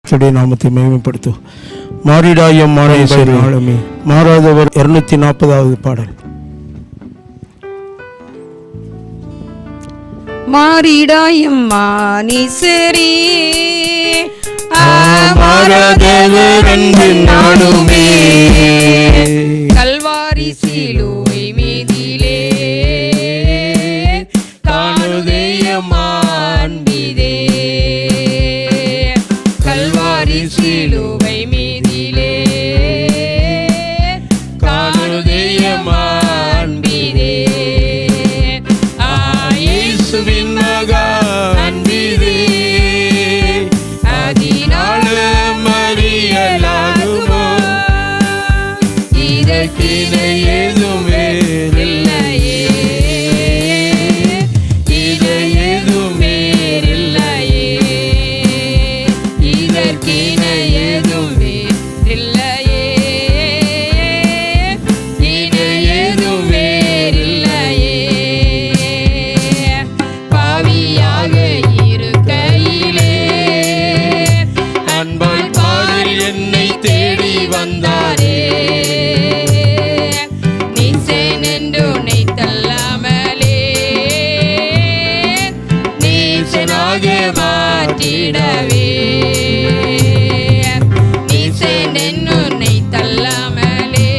நாமத்தை மகிமைப்படுத்து. மாறிடாயம் மாறேஸ்வரி மாறாதவர் 240வது பாடல். மாறிடாயம் மானீஸ்வரி மாறாதவர் அன்பின் நாளுமே கல்வாரி சிலுவை மீதிலே தானுதேயமான்பிதே கல்வாரி சிலுவை மீதிலே காணுதேயமான்பிதே இயேசுவின் மகா அன்பிதே அதினாலும் அறியலாகுமோ இதற்கிணை ஏதும் வேறில்லையே இதை ஏதும் வேறில்லையே இதற்கிணை ஏதும் வேறில்லையே இதை ஏதும் வேறில்லையே. பாவியாக இருக்கையிலே அன்பால் பாரில் என்னை தேடி வந்தாரே நீசேன் என்று உன்னை தள்ளாமலே நீசனாக மாற்றிடவே நீசேன் என்று உன்னை தள்ளாமலே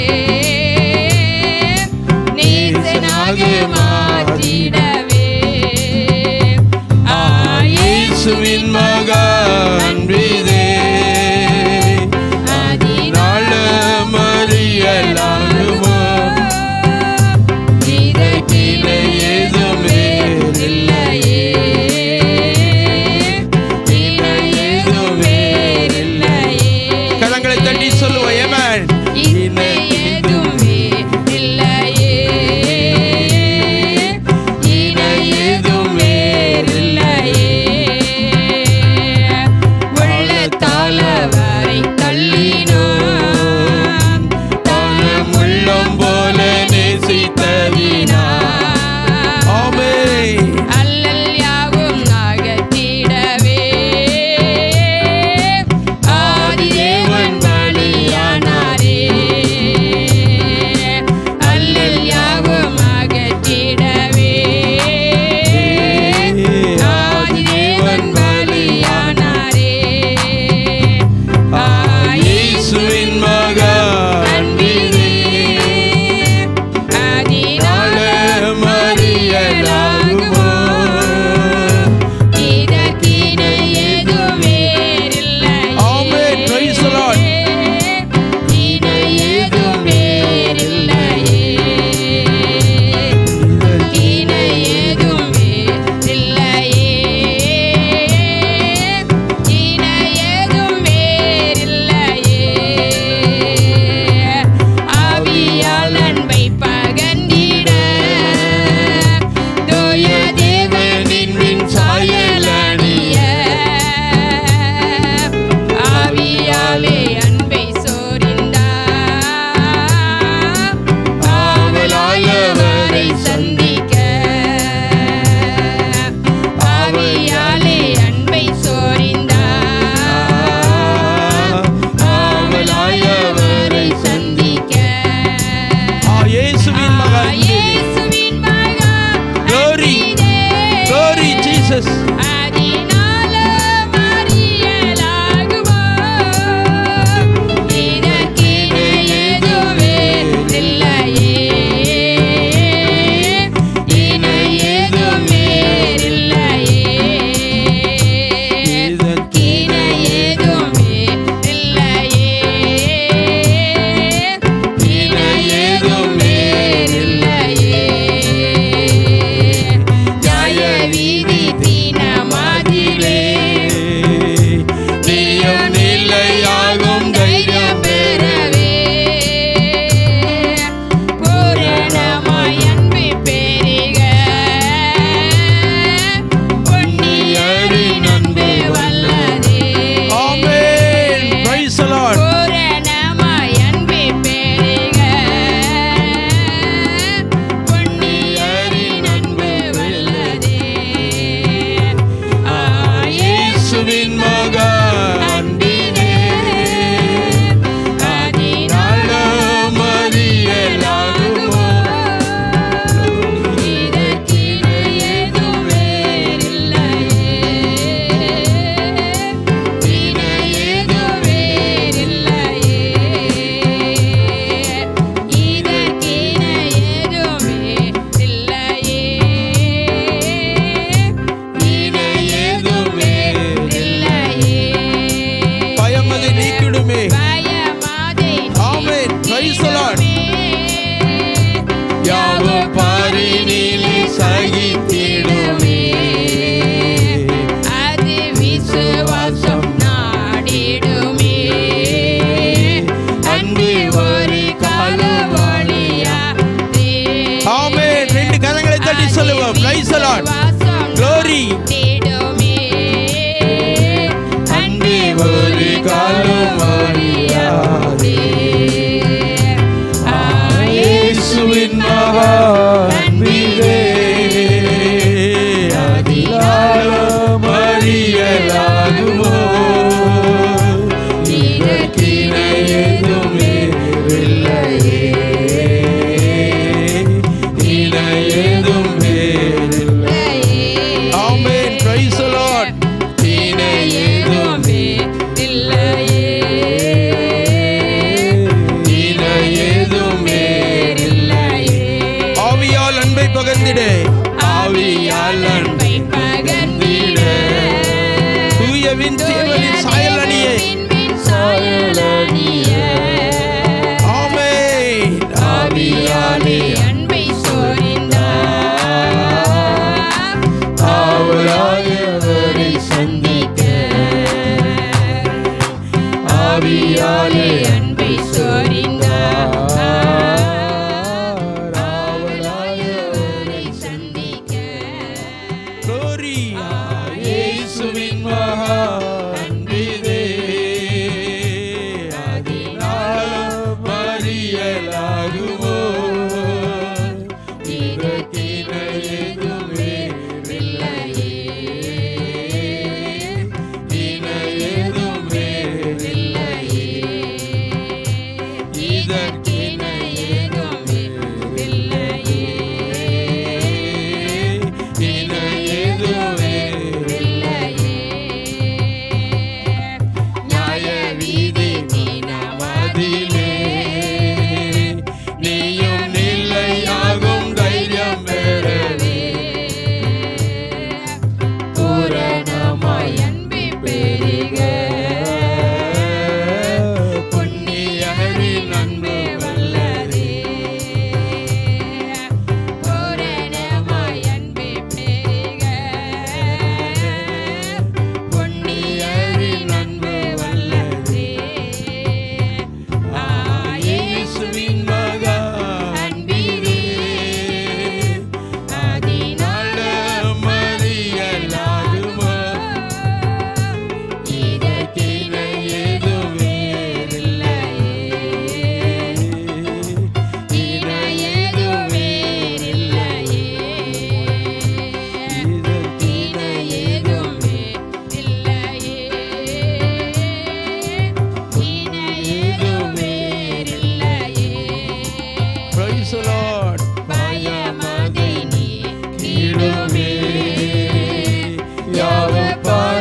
நீசனாக மாற்றிடவே இயேசுவின் மகா அன்பிதே அதினாலும் அறியலாகுமோ இதற்கிணை ஏதும் வேறில்லையே இதை ஏதும் வேறில்லையே. கரங்களை தட்டி சொல்லுவோம். ஆமென். இதை ஏதும் வேறில்லையே இதை ஏதும் வேறில்லையே.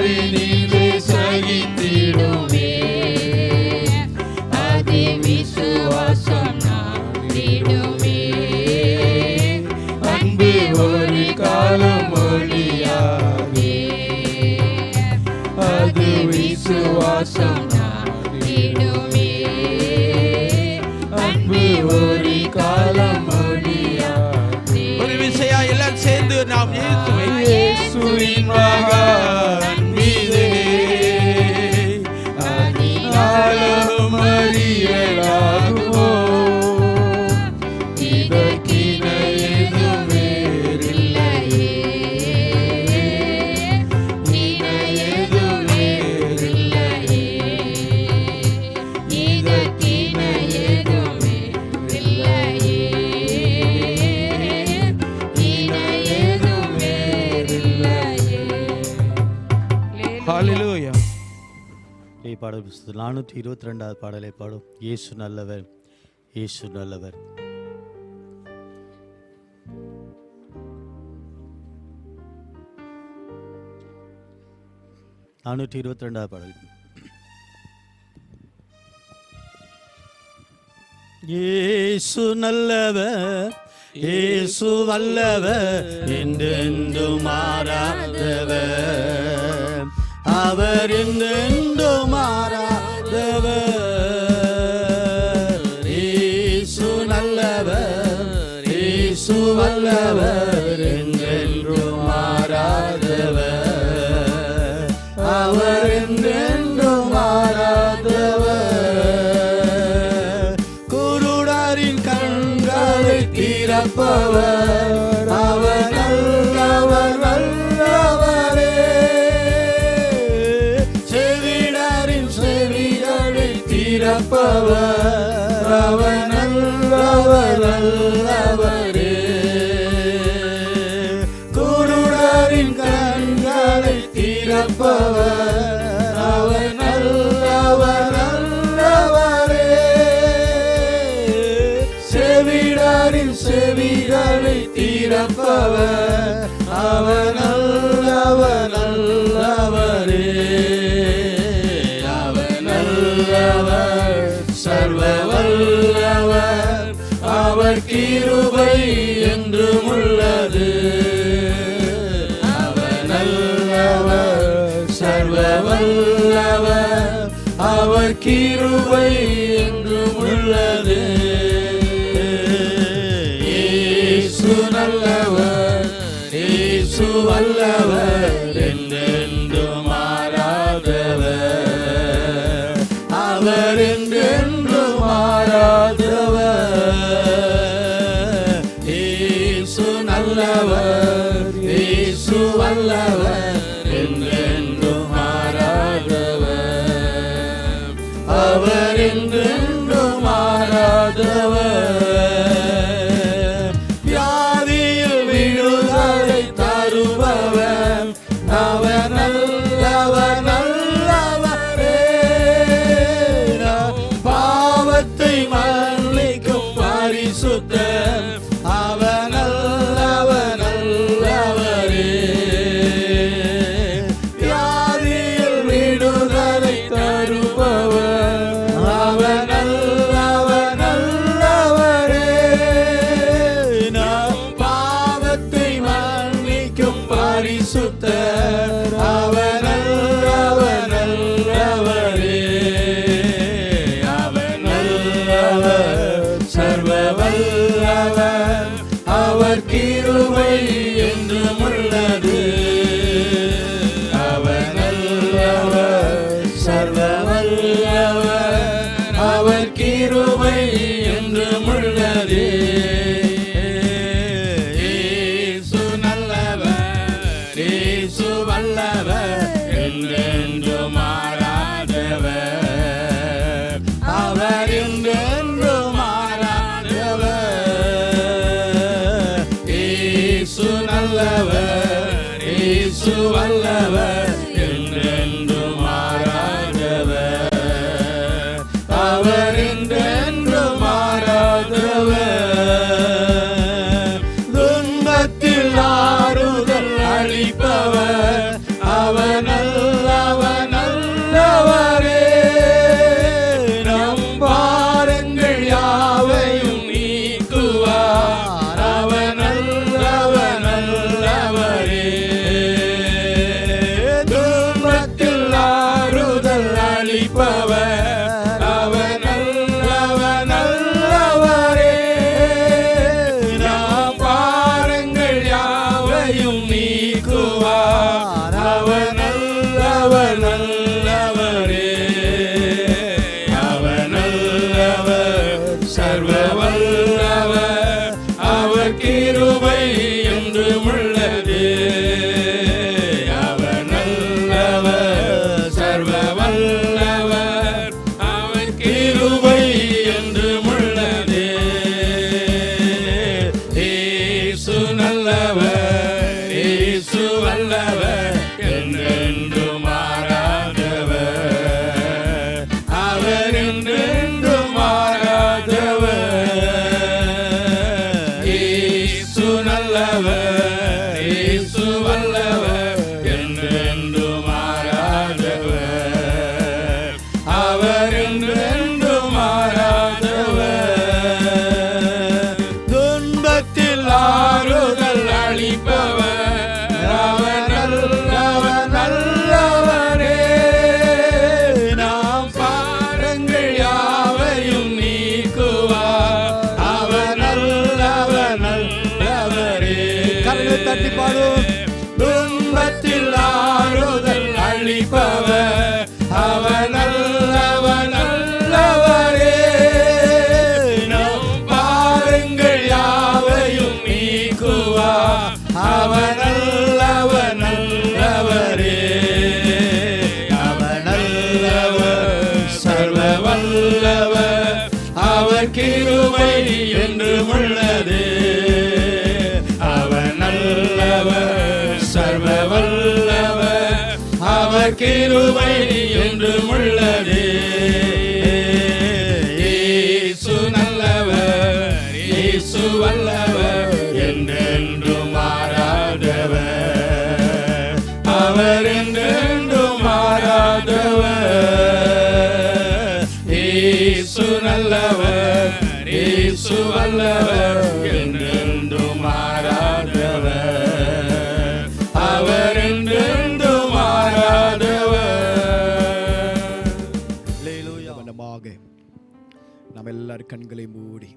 பாவி நின்று சகித்திடுமே. அது விசுவாசம் நாடிடுமே. அன்பு ஒரு காலம் ஒழியாதே. அது விசுவாசம் நாடிடுமே. அன்பு ஒரு காலம் ஒழியாதே. ஒரு விசையா எல்லாம் சேர்ந்து நாம் இயேசுவை இயேசுவின் மகா அன்பிலே அதிகாலம் அறியலாகுமோ. இதற்கிணை எதுவும் வேறில்லையே. இணை எதுவும் வேறில்லையே. இதற்கிணை எதுவும் வேறில்லையே. இணை எதுவும் வேறில்லையே. ஹalleluya. பாடல் புத்தகத்தில் 422வது பாடலை பாடும். இயேசு நல்லவர், இயேசு நல்லவர். பாடல். இயேசு நல்லவர், இயேசு வல்லவர், என்றென்றும் மாறாதவர். அவர் என்றென்றும் மாறாதவர். இயேசு நல்லவர், இயேசு வல்லவர், என்றென்றும் மாறாதவர். அவர் என்றென்றும் மாறாதவர். குருடரின் கண்களை திறப்பவர். அவர் நல்லவர், நல்லவரே. செவிடரின் செவிகளை திறப்பவர். அவர் நல்லவர், நல்லவரே. குருடரின் கண்களை திறப்பவர். அவர் நல்லவர், நல்லவரே. செவிடரின் செவிகளை திறப்பவர். அவர் நல்லவர், நல்லவரே. அவர் நல்லவர், சர்வ வல்லவர். அவர் கிருபை என்றும் உள்ளது. அவர் நல்லவர், சர்வ வல்லவர். அவர் கிருபை என்றும் உள்ளது. இயேசு நல்லவர், இயேசு வல்லவர், என்றென்றும் மாறாதவர். அவர் என்றென்றும் மாறாதவர். இயேசு நல்லவர், இயேசு வல்லவர், என்றென்றும் மாறாதவர். அவர் என்றென்றும் மாறாதவர். வியாதியில் விடுதலை தருபவர். அவர் நல்லவர், நல்லவரே. பாவத்தை மன்னிக்கும் பரிசுத்தர். அவர் நல்லவர், நல்லவரே. வியாதியில் விடுதலை தருபவர். அவர் நல்லவர், நல்லவரே. பாவத்தை மன்னிக்கும் பரிசுத்தர். அவர் நல்லவர், நல்லவரே. அவர் நல்லவர், சர்வ வல்லவர். அவர் கிருபை என்றும் உள்ளது. அவர் நல்லவர், சர்வ வல்லவர். அவர் கிருபை என்றும் உள்ளது. இயேசு நல்லவர், இயேசு வல்லவர், என்றென்றும் மாறாதவர். அவர் என்றென்றும் மாறாதவர். இயேசு நல்லவர், இயேசு வல்லவர், என்றென்றும் மாறாதவர். அவர் என்றென்றும் மாறாதவர். துன்பத்தில் ஆறுதல் அளிப்பவர். அவர் நல்ல நல்லவர் சர்வ வல்லவர் அவர் கிருபை என்றும் உள்ளது இயேசு நல்லவர் இயேசு வல்லவர் என்றென்றும் மாறாதவர் அவர் என்றென்றும் மாறாதவர் இயேசு நல்லவர் இயேசு வல்லவர் என்றென்றும் மாறாதவர் அவர் என்றென்றும் மாறாதவர் துன்பத்தில் ஆறுதல் அளிப்பவர் அவர் நல்லவர் நல்லவரே நாம் பாரங்கள் யாவையும் நீக்குவார் அவர் நல்லவர் நல்லவரே கரங்களை தட்டி பாடும் துன்பத்தில் ஆறுதல் அளிப்பவர் அவர் நல்லவர் நல்லவரே நாம் பாருங்கள் யாவையும் நீக்குவார் அவர் நல்லவர் நல்லவரே அவர் நல்லவர் சர்வ வல்லவர் அவர் கிருபை என்றும் உள்ளது அவர் நல்லவர் சர்வ வல்லவர் அவர் கிருபை என்றும் உள்ளது இயேசு நல்லவர் இயேசு வல்லவர் என்றென்றும் மாறாதவர் அவர் என்றென்றும் மாறாதவர் இயேசு நல்லவர் இயேசு வல்லவர் என்றென்றும் மாறாதவர் அவர் என்றென்றும் மாறாதவர் அல்லேலூயா. வண்ணமாக நாம் எல்லாரும் கண்களை மூடி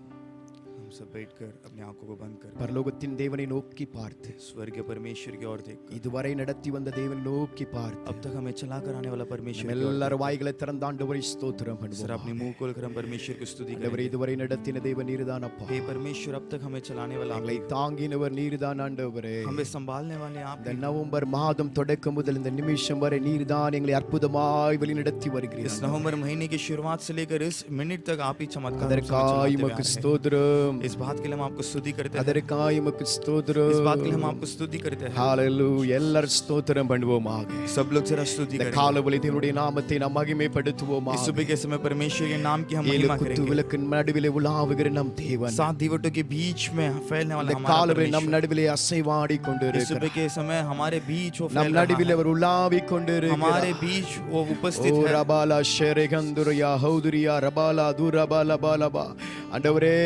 हम सब बैठकर अपनी आंखों को बंद कर பரலோகத்தின் தேவனை நோக்கி பார்த்து स्वर्गीय परमेश्वर की ओर देख இதுவரை நடத்தி வந்த தேவனை நோக்கி अब பார்த்து तक हमें चलाकर आने वाला परमेश्वर நம்ம की ओर எல்லாரும் வாய்களை திறந்து ஆண்டவரை ஸ்தோத்திரம் देख। सर अपने பண்ணுவோம். मुंह खोलकर हम परमेश्वर की स्तुति ஆண்டவரே करें। இதுவரை நடத்தின தேவன் நீர்தான் அப்பா. हे परमेश्वर अब तक हमें चलाने वाला आप எங்களை ही हो। தாங்கினவர் நீர்தான் ஆண்டவரே. हमें संभालने वाले आप இந்த ही हो। நவம்பர் மாதம் தொடக்கம் முதல் இந்த நிமிஷம் வரை நீர்தான் எங்களை அற்புதமாய் வழிநடத்தி इस வருகிறீர். नवंबर महीने की शुरुआत से लेकर इस मिनट तक आप ही चमत्कार रूप से हमें அதற்காய் चलाते हुए உமக்கு आ रहे हैं। ஸ்தோத்திரம். इस बात के लिए हम आपको स्तुति करते हैं। அதற்காய் உமக்கு इस ஸ்தோத்திரம். बात के लिए हम आपको स्तुति करते हैं। ஹalleluya. எல்லாரும் ஸ்தோத்திரம் பண்ணுவோமாக. सब लोग जरा स्तुति இந்த करें। காலவெளி தேவனுடைய நாமத்தை நாம் மகிமைப்படுத்துவோமாக. इस सुबह के समय परमेश्वर के नाम की हम ஏழு महिमा குத்து करेंगे। விளக்கின் நடுவிலே உலாவுகிற நம் தேவன் 7 दीवटों के बीच में फैलने वाला இந்த हमारा காலவெளி நம் परमेश्वर। நடுவிலே அசைவாடி इस கொண்டிருக்கிறார். सुबह के समय हमारे बीच वो நம் फैल रहा நடுவிலே है। அவர் உலாவி கொண்டிருக்கிறார். हमारे बीच वो उपस्थित ஓ है। ரபாலா ஷெரகந்துரியா ஹௌதுரியா ரபாலா துரபாலா பாலபா. ஆண்டவரே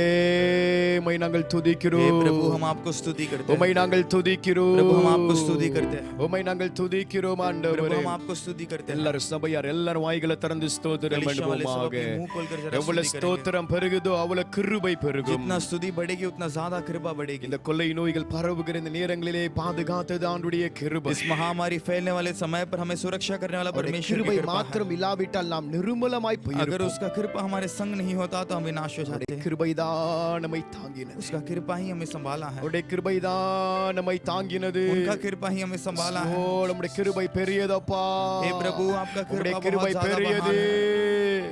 உம்மை நாங்கள் हे துதிக்கிறோம். प्रभु हम आपको स्तुति करते உம்மை हैं। நாங்கள் துதிக்கிறோம். प्रभु हम आपको स्तुति करते हैं। உம்மை நாங்கள் துதிக்கிறோம் प्रभु ஆண்டவரே. हम आपको स्तुति करते हैं। எல்லாரும் சபையார் எல்லாரும் வாய்களை திறந்து ஸ்தோத்திரம் कलीसिया वाले सब பண்ணுவோமாக. अपने मुंह खोलकर जरा எவ்வளவு स्तुति करेंगे। ஸ்தோத்திரம் பெருகுதோ அவ்வளவு கிருபை பெருகும். जितना स्तुति बढ़ेगी उतना ज्यादा कृपा बढ़ेगी। இந்த கொள்ளை நோய்கள் பரவுகிற இந்த நேரங்களிலே பாதுகாத்தது ஆண்டுடைய கிருபை. इस महामारी फैलने वाले समय पर हमें सुरक्षा करने वाला அவருடைய परमेश्वर கிருபை की कृपा है। மாத்திரம் இல்லாவிட்டால் நாம் நிர்மூலமாய் अगर போயிருப்போம். उसका कृपा हमारे संग नहीं होता तो हम विनाश हो जाते அவருடைய हैं। கிருபை தான் நம்மை தாங்கினது. उसका कृपा ही हमें संभाला है। அவருடைய கிருபை தான் நம்மை தாங்கினது. उनका कृपा ही हमें संभाला ஓ है। நம்முடைய கிருபை பெரியதப்பா. हे प्रभु आपका நம்முடைய कृपा கிருபை बहुत ज्यादा பெரியது. महान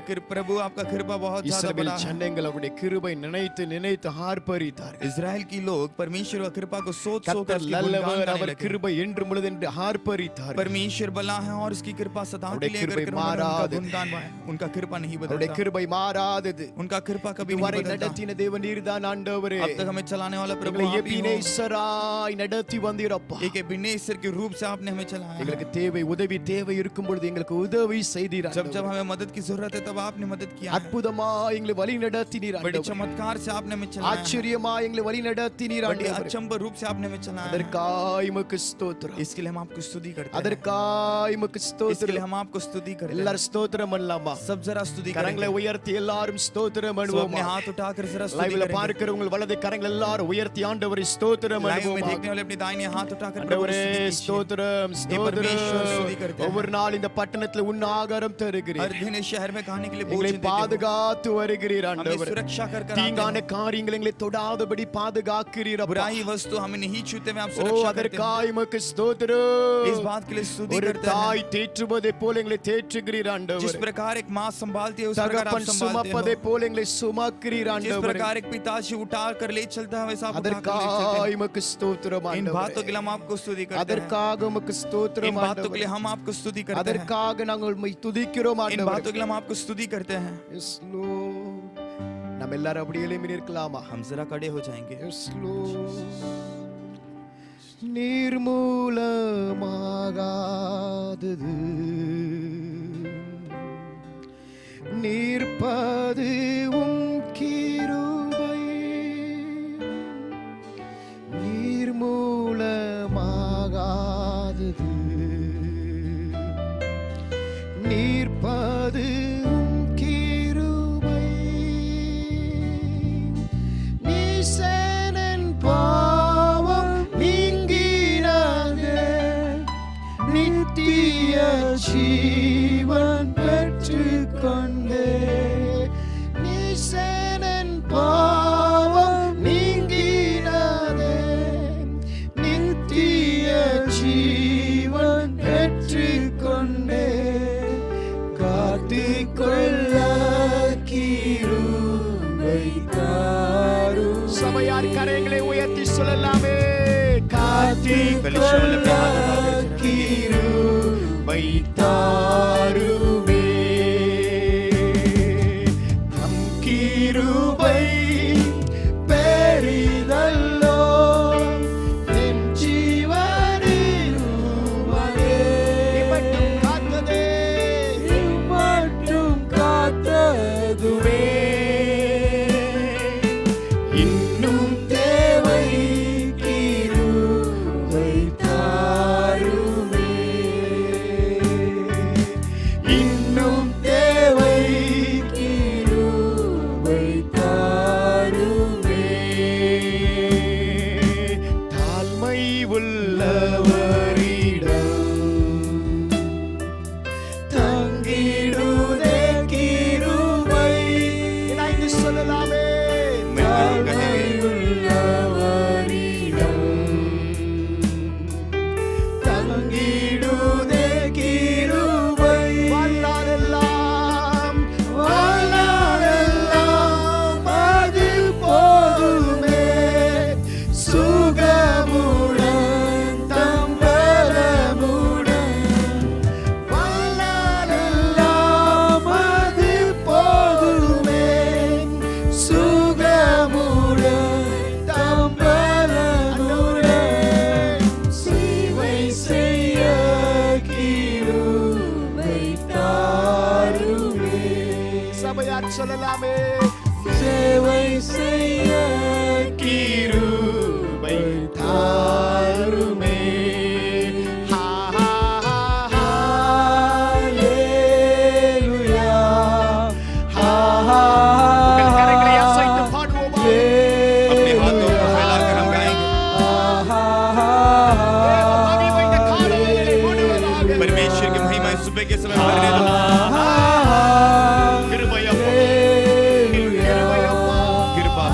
है। प्रभु आपका कृपा बहुत ज्यादा இஸ்ரவேல் बड़ा है। ஜனங்கள் அவருடைய கிருபை நினைத்து நினைத்து ஆர்ப்பரித்தார்கள். इजराइल की लोग परमेश्वर की कृपा को सोच सोच कर கர்த்தர் उसकी गुणगान நல்லவர், गाने அவர் लगे। கிருபை என்று முழுது என்று ஆர்ப்பரித்தார்கள். परमेश्वर भला है और उसकी कृपा सदा के அவருடைய लिए கிருபை करके उन्होंने उनका மாறாதது. गुणगान गाया। उनका कृपा नहीं அவருடைய बदलता। கிருபை மாறாதது. उनका कृपा कभी नहीं இதுவரை बदलता। நடத்தின தேவன் நீர்தான் ஆண்டவரே. अब तक हमें चलाने वाला प्रभु எங்களை आप ही हो। எபினேசராய் நடத்தி வந்தீரப்பா. एक एबेनेजर के रूप से आपने हमें चलाया है। எங்களுக்கு தேவை உதவி தேவை இருக்கும் பொழுது எங்களுக்கு உதவி செய்தீர் जब जब ஆண்டவரே. हमें मदद की जरूरत है तब आपने मदद किया है। அற்புதமாய் எங்களை வழி நடத்தினீர் बड़े ஆண்டவரே. चमत्कार से आपने हमें चलाया है। ஆச்சரியமாய் எங்களை வழி நடத்தினீர் बड़े ஆண்டவரே. अचंभ रूप से आपने हमें चलाया है। அதற்காய் உமக்கு ஸ்தோத்திரம். इसके लिए हम आपको स्तुति करते हैं। அதற்காய் உமக்கு इसके लिए ஸ்தோத்திரம். हम आपको स्तुति करते हैं। எல்லாரும் ஸ்தோத்திரம் பண்ணலாமா? सब जरा स्तुति கரங்களை करेंगे। உயர்த்தி எல்லாரும் ஸ்தோத்திரம் सब अपने பண்ணுவோமா? हाथ हाथ उठाकर जरा स्तुति லைவ்ல करेंगे। பார்க்கிற உங்கள் வலது கரங்கள் எல்லாரும் உயர்த்தி ஆண்டவரை ஸ்தோத்திரம் लाइव में பண்ணுவோம் देखने वाले अपने दाहिने हाथ उठाकर प्रभु को ஆண்டவரே स्तुति कीजिए। ஸ்தோத்திரம் परमेश्वर स्तुति ஸ்தோத்திரம் करते हैं। ஒவ்வொரு நாள் இந்த பட்டணத்துல உன் ஆகாரம் हर தருகிறீர் दिन इस शहर में खाने के लिए எங்களை भोजन देते हो। பாதுகாத்து வருகிறீர் हमें ஆண்டவரே सुरक्षा कर कर आते தீங்கான हो। காரியங்களை எங்களை தொடாதபடி பாதுகாக்கிறீர் அப்பா बुराई वस्तु हमें नहीं छूते हुए आप ஓ सुरक्षा करते हो। அதற்காய் உமக்கு ஸ்தோத்திரம் इस बात के लिए स्तुति ஒரு करते हैं। தாய் தேற்றுவதை போல எங்களை தேற்றுகிறீர் जिस ஆண்டவரே प्रकार एक माँ संभालती है उस प्रकार आप தகப்பன் संभालते சுமப்பதை हो। போல எங்களை சுமக்கிறீர் जिस ஆண்டவரே प्रकार एक पिताजी उठा कर ले चलता है वैसा आप उठा कर ले चलते அதற்காய் हैं। உமக்கு ஸ்தோத்திரம் इन बातों ஆண்டவரே के लिए हम आपको स्तुति करते हैं। அதற்காக உமக்கு इन ஸ்தோத்திரம் बातों के ஆண்டவரே लिए हम आपको स्तुति करते हैं। அதற்காக நாங்கள் உம்மை துதிக்கிறோம் इन ஆண்டவரே बातों के लिए हम आपको स्तुति करते हैं। Yes, Lord. நம்ம எல்லாரும் அப்படியே எழும்பி நிற்கலாமா हम जरा खड़े हो जाएंगे। Yes, Lord. நீர்மூலமாகாதது நீர்ப்பது உம் கிருபை நீர்மூலமாகாதது நீர்ப்பது உம் கிருபை நீசனன் பாவம் நீங்கினது நித்திய ஜீவன் பெற்றுக்கொண்டே நீசனன் பாவம் நீங்கினது நித்திய ஜீவன் பெற்றுக்கொண்டே காத்துக்கொள்ள கிருபை தாரும் சபையார் கரங்களை உயர்த்தி சொல்லலாமே காத்துக்கொள்ள கிருபை தாருமே நம் கிருபை பெரிதல்லோ என் ஜீவனில் உமதே மட்டும் காத்ததே மட்டும் காத்ததுவே இன்னும் தேவை கிருபை தாருமே இன்னும் தேவை கிருபை தாருமே தாழ்மை உள்ளவரிடம் தங்கிடுதே கிருபை இணைந்து சொல்லலாமே தாழ்மை உள்ளவரிடம் தங்கிடுதே கிருபை வாழ்நாளெல்லாம் வாழ்நாளெல்லாம் அது போதுமே சுகமுடன் தம்பலமுடன் வாழ்நாளெல்லாம் அது போதுமே சுகமுடன் தம்பலமுடன் சேவை செய்ய கிருபை தாருமே சபையார் சொல்லலாமே சேவை செய்ய கிருபை தாருமே ஹா ஹா ஹா ஹalleluya ஹா ஹா உங்கள் கரங்களை அசைத்து பாடுவோமா अपने हाथों को फैलाकर हम गाएंगे। परमेश्वर की महिमा इस सुबह के समय भरने दो। कृपा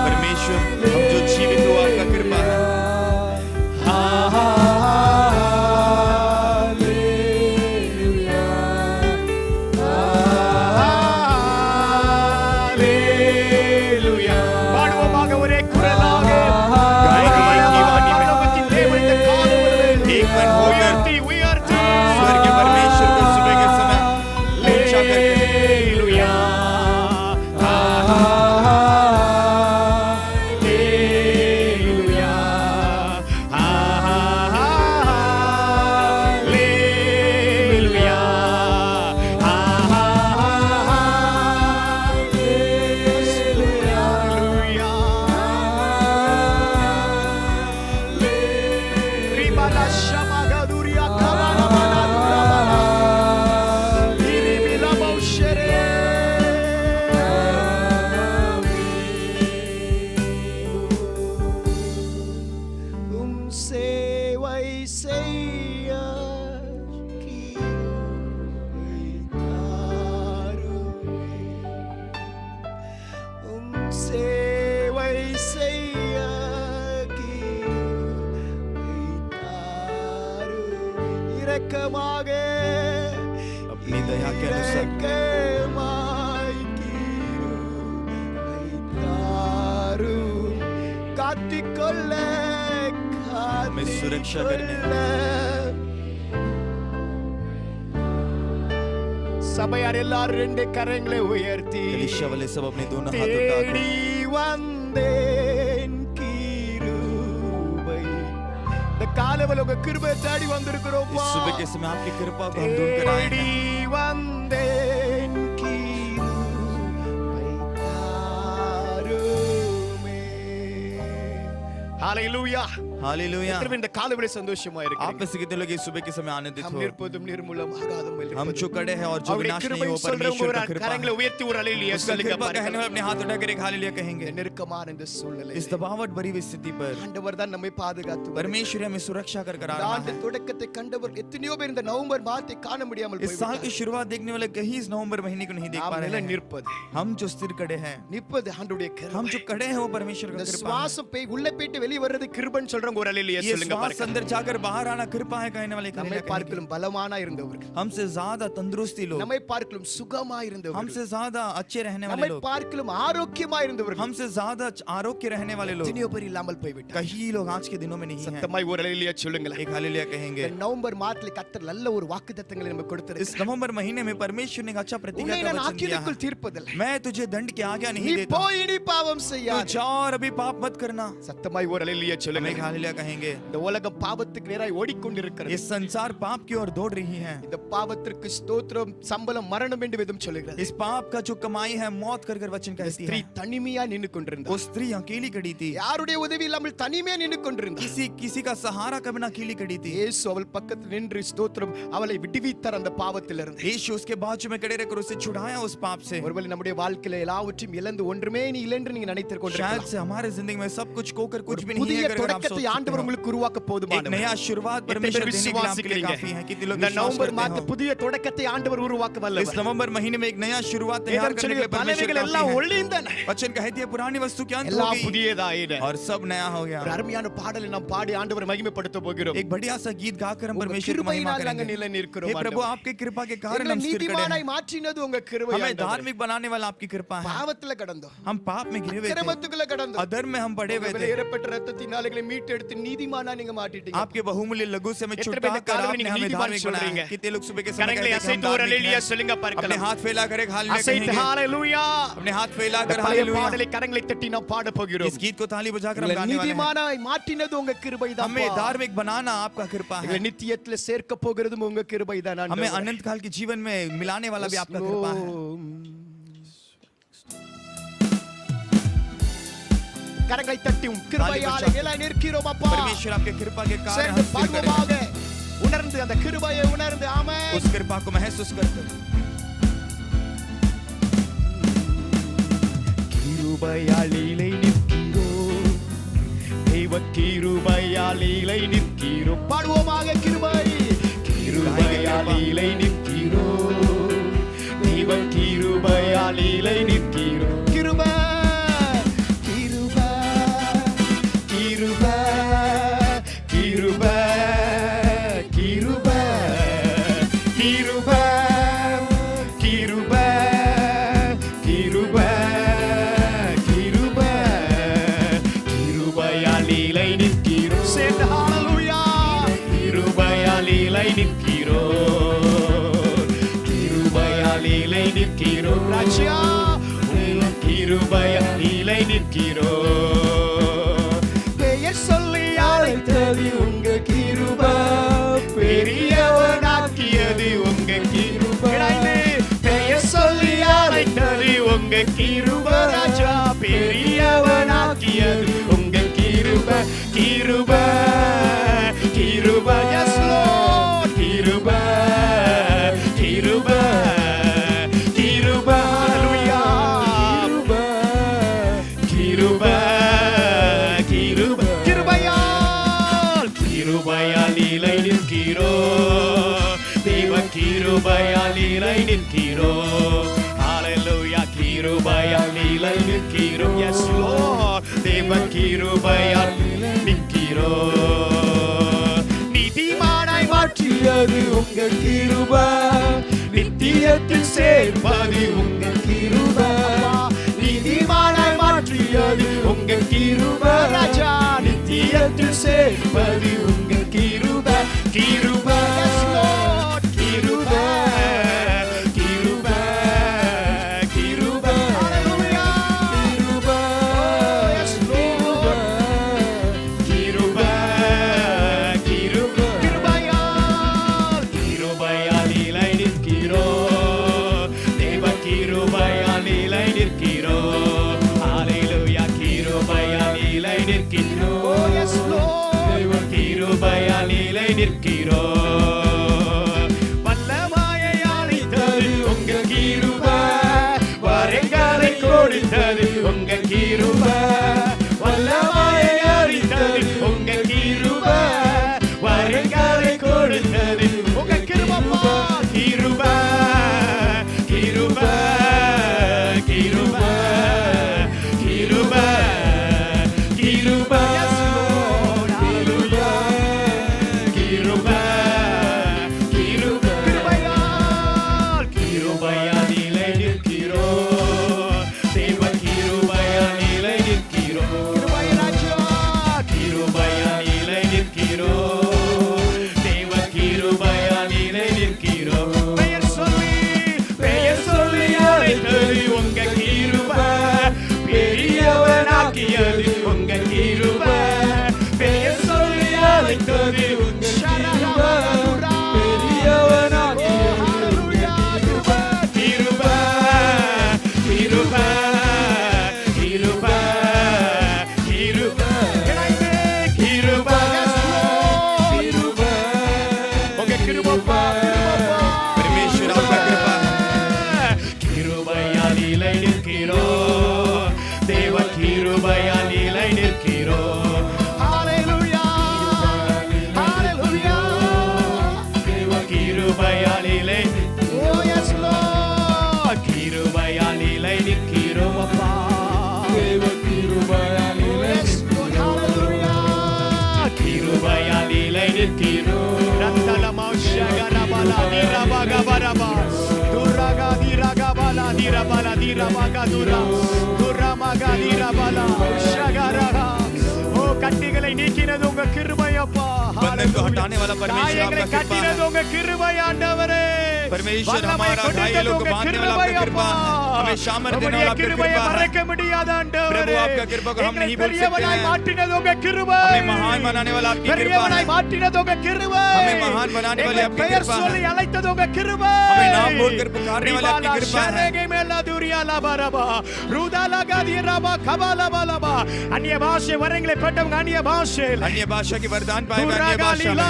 परमेश्वर हम जो जीवित हो आपका कृपा है। பாடுவோமாக ஒரே குரலாக गाएंगे एक ही वाणी இரக்கமாக अपनी दया के अनुसार இரக்கமாய் கிருபை தாரும். காத்துக்கொள்ள हमें सुरक्षा करने சபையார் எல்லாரும் ரெண்டு கரங்களை உயர்த்தி कलीसिया वाले सब अपने दोनों हाथ उठाकर தேடி வந்தேன் கிருபை. இந்த காலையில உங்க கிருபை தேடி வந்திருக்கிறோம். इस सुबह के समय आपकी कृपा को हम ढूंढकर आए தேடி हैं வந்தேன் கிருபை தாருமே. ஹalleluya. हालेलुया இந்த காலையில சந்தோஷமா आप இருக்கு. में से कितने लोग इस सुबह के समय आनंदित हम हो நிற்பதும் நிர்மூலமாகாதும் हम जो खड़े हैं और जो विनाश नहीं हो परमेश्वर का कृपा கரங்களை உயர்த்தி ஒரு ஹalleluya उसका சொல்லுங்க कृपा कहने பாருங்க. वाले अपने हाथ उठाकर एक हालेलुया कहेंगे நெருக்கமான இந்த சூழ்நிலை इस दबावट भरी हुई स्थिति पर ஆண்டவர் தான் நம்மை பாதுகாத்து परमेश्वर हमें सुरक्षा कर आ இந்த रहा ஆண்டு है தொடக்கத்தை கண்டவர் எத்தனையோ பேர் இந்த நவம்பர் மாதத்தை காண முடியாமல் इस साल की शुरुआत देखने वाले कहीं इस नवंबर महीने को नहीं देख पा रहे हैं நிற்பது हम जो स्थिर खड़े हैं நிற்பது ஆண்டவருடைய கிருபை. हम जो खड़े हैं वो परमेश्वर का இந்த कृपा है சுவாசம் போய் உள்ள போயிட்டு வெளிய வர்றது கிருபைன்னு சொல்றவங்க ஒரு ஹalleluya ये சொல்லுங்க श्वास பாருங்க. अंदर जाकर बाहर आना कृपा है कहने वाले நம்மை பார்க்கலும் பலமானா இருந்தவர்கள், हमसे ज्यादा तंदुरुस्ती लोग நம்மை பார்க்கலும் சுகமா இருந்தவர்கள், हमसे ज्यादा अच्छे रहने वाले நம்மை लोग பார்க்கலும் ஆரோக்கியமா இருந்தவர்கள் हमसे ज्यादा आरोग्य रहने वाले लोग எத்தனையோ பேர் இல்லாமல் போய்விட்டார். कई लोग आज के दिनों में नहीं हैं சத்தமாய் ஒரு ஹalleluya சொல்லுங்களேன். एक हालेलुया कहेंगे இந்த நவம்பர் மாதத்துல கர்த்தர் நல்ல ஒரு வாக்குத்தத்தங்களை நமக்கு इस கொடுத்திருக்கிறார். नवंबर महीने में परमेश्वर ने एक अच्छा प्रतिज्ञा உன்னை का நான் वचन दिया ஆக்கினைக்குள் है தீர்ப்பதில்லை. मैं तुझे दंड के आज्ञा நீ नहीं देता போய் இனி பாவம் तू செய்யாதே. जा और अभी पाप मत करना சத்தமாய் ஒரு ஹalleluya हम சொல்லுங்க. एक हालेलुया कहेंगे இந்த உலகம் பாவத்துக்கு நேராய் ये ஓடிக்கொண்டிருக்கிறது. संसार पाप की ओर दौड़ रही है இந்த பாவத்திற்கு ஸ்தோத்திரம் சம்பளம் மரணம் என்று வேதம் சொல்லுகிறது. इस पाप का जो कमाई है मौत कर कर वचन कहती ஸ்திரீ है தனிமையா நின்னு वो கொண்டிருந்தார். स्त्री अकेली खड़ी थी யாருடைய உதவி இல்லாமல் தனிமையா நின்னு கொண்டிருந்தார். किसी का सहारा के बिना अकेली खड़ी थी இயேசு அவள் பக்கத்தில் நின்று ஸ்தோத்திரம் அவளை விடுவித்தார் அந்த பாவத்திலிருந்து. यीशु उसके बाजू में खड़े रहकर उसे छुड़ाया उस पाप से ஒருவேளை நம்முடைய வாழ்க்கையில எல்லாவற்றையும் இழந்து ஒன்றுமே நீ இல்லை என்று நீங்க நினைத்துக் शायद கொண்டிருக்கலாம். से हमारे जिंदगी में सब कुछ खोकर कुछ भी नहीं புதிய है करके आप தொடக்கத்தை सोच ஆண்டவர் सकते हो உங்களுக்கு உருவாக்க एक போதுமானவர். नया शुरुआत परमेश्वर देने के लिए आपके लिए काफी है कितने लोग இந்த विश्वास நவம்பர் करते மாத हो புதிய தொடக்கத்தை ஆண்டவர் உருவாக்க इस வல்லவர். नवंबर महीने में एक नया शुरुआत तैयार வேதம் करने के लिए சொல்லுகிறது, परमेश्वर பலவைகள் எல்லாம் काफी है ஒளிந்தன, वचन कहती है पुरानी वस्तु क्या अंत எல்லாம் हो गई புதியதாயின. और सब नया हो गया ஒரு அருமையான பாடலை நாம் பாடி ஆண்டவரை மகிமைப்படுத்த போகிறோம். एक बढ़िया सा गीत गाकर हम உங்க परमेश्वर की महिमा கிருபையினால் நாங்கள் करेंगे நிலை நிற்கிறோம் हे प्रभु ஆண்டவரே. आपके कृपा के कारण எங்களை हम स्थिर खड़े நீதிமானாய் हैं மாற்றினது உங்க கிருபை हमें ஆண்டவரே. धार्मिक बनाने वाला आपकी कृपा है பாவத்துல கடந்தோம், हम पाप में गिरे हुए थे அக்கிரமத்துக்குள்ள கடந்தோம், अधर्म में हम पड़े हुए थे வெளியேறப்பட்ட ரத்தத்தினால் எங்களை மீட்டெடுத்து நீதிமானா நீங்க மாட்டிட்டீங்க. आपके बहुमूल्य लघु से हमें எத்தனை छुटा பேர் இந்த कर காலையில आपने நீங்க हमें நீதிமான் धार्मिक சொல்றீங்க? बनाया कितने लोग सुबह के समय கரங்களை कहते हैं कि அசைத்து हम ஒரு धार्मिक ஹalleluya हैं சொல்லுங்க अपने பார்க்கலாம். हाथ फैलाकर एक हालेलुया அசைத்து कहेंगे ஹalleluya. अपने हाथ फैलाकर பழைய हालेलुया பாடலை கரங்களை தட்டி நாம் பாட போகிறோம். इस गीत को ताली बजाकर हम எங்களை गाने वाले हैं நீதிமானாய் மாற்றினது உங்க கிருபை தான். हमें धार्मिक बनाना आपका कृपा है எங்களை நித்தியத்துல சேர்க்க போகிறதும் உங்க கிருபை தான் हमें ஆண்டவரே. अनंत काल के जीवन में मिलाने वाला भी आपका कृपा है கரங்களை தட்டி கிருபையாலே நிலை நிற்கிறோம் அப்பா. परमेश्वर आपके कृपा के कारण சேர்ந்து हम स्थिर खड़े हैं। பாடுவோமாக. உணர்ந்து அந்த கிருபையை உணர்ந்து ஆமென். उस कृपा को महसूस करते கிருபையால் நிலை நிற்கிறோம், தெய்வ கிருபையால் நிலை நிற்கிறோம். பாடுவோமாக கிருபை. கிருபையால் நிலை நிற்கிறோம், தெய்வ கிருபையால் நிலை நிற்கிறோம். கிருபை கிருபை கிருபை கிருபை கிருபை கிருபை கிருபை கிருபை கிருபை கிருபையால் நிலை நிற்கிறோம். சேர்ந்து ஹalleluya. கிருபையால் நிலை நிற்கிறோம், கிருபையால் நிலை நிற்கிறோம். ராஜா உம் கிருபையால் நிலை நிற்கிறோம். பெயர் சொல்லி அழைத்தது உங்க கிருபை, பெரியவனாக்கியது உங்க கிருபை. பெயர் சொல்லி அழைத்தது உங்க கிருபை ராஜா, பெரியவனாக்கியது உங்க கிருபை. கிருபை கிருபை yes Lord. கிருபை கிருபை கிருபை ஹalleluya. கிருபை கிருபை கிருபையால் கிருபையால் நிலை நிற்கிறோம், தேவ கிருபையால் நிலை நிற்கிறோம். ஹalleluya. கிருபையால் நிலை நிற்கிறோம் yes Lord. தேவ கிருபையால் நிற்கிறோம். நீதிமானாய் மாற்றிய அழைத்தது உங்க கிருபை, நித்தியத்தில் சேர்ப்பது உங்க கிருபை, நீதிமானாய் மாற்றியது உங்க கிருபை ராஜா, நித்தியத்தில் சேர்ப்பது உங்க கிருபை, கிருபை கிருபை கிருபை கிருபை கிருபை கிருபை கிருபையால் கிருபையால் நிலை நிற்கிறோம், தேவ கிருபையால் நிலை நிற்கிறோம், ஹalleluya கிருபையால் நிலை நிற்கிறோம், தேவ கிருபையால் நிலை நிற்கிறோம், வல்லமையை அளித்தது உங்க கிருபை, வரங்களை கொடுத்தது உங்க கிருபை, வல்லமையை அளித்தது உங்க கிருபை, வரங்களை கொடுத்தது உங்க கிருபை, கிருபை கிருபை கிருபை கிருபை கிருபை கிருபை கிருபை கிருபையால் கிருபையால் நிலை நிற்கிறோம், தேவ கிருபையால் நிலை நிற்கிறோம், கிருபை ராஜா கிருபையால் நிலை நிற்கிறோம், தேவ கிருபையால் நிலை நிற்கிறோம், பெயர் சொல்லி அழைத்தது உங்க கிருபை, பெரியவனாக்கியது உங்க கிருபை, பெயர் சொல்லி அழைத்தது உங்க கிருபை, பெரியவனாக்கியது கிருபை, கிருபை கிருபை கிருபை கிருபை கிருபை கிருபை உங்க கிருபை परमेश्वर आपका कृपा கிருபையால் நிலை நிற்கிறோம், தேவ கிருபையால் நிலை நிற்கிறோம், ஹalleluya ஹalleluya தேவ கிருபையால் நிலை ஓ எஸ் லார்ட் கிருபையால் நிலை நிற்கிறோம் அப்பா, தேவ கிருபையால் நிலை ஹalleluya கிருபையால் நிலை நிற்கிறோம், ரத்தலமா ஷகரபலா நிரபகபரபா துரகா திரகபலா நிரபலா திரபகதுரா துரமகா நிரபலா ஷகரஹா ஓ கட்டிகளை நீக்கினது உங்க கிருபை அப்பா, बंधन को हटाने वाला परमेश्वर காயங்களை आपका कृपा கட்டினது है, உங்க கிருபை ஆண்டவரே, परमेश्वर வல்லமை हमारा கொடுத்தது घायलों को உங்க बांधने वाला கிருபை आपका कृपा அப்பா, है, हमें सामर्थ्य देने உம்முடைய वाला आपका கிருபையை कृपा है, மறைக்க முடியாத ஆண்டவரே, प्रभु आपका कृपा को हम எங்களை नहीं भूल सकते பெரியவனாய் हैं, மாற்றினது உங்க கிருபை, हमें महान बनाने वाला आपकी कृपा है, பெரியவனாய் மாற்றினது உங்க கிருபை, हमें महान बनाने वाली எங்களை आपकी பெயர் कृपा சொல்லி है, அழைத்தது உங்க கிருபை, हमें नाम बोलकर पुकारने वाली आपकी कृपा है, அந்நிய பாஷை வரங்களை பெற்றவங்க அந்நிய பாஷை अन्य भाषा की वरदान पाए हुए अन्य भाषा में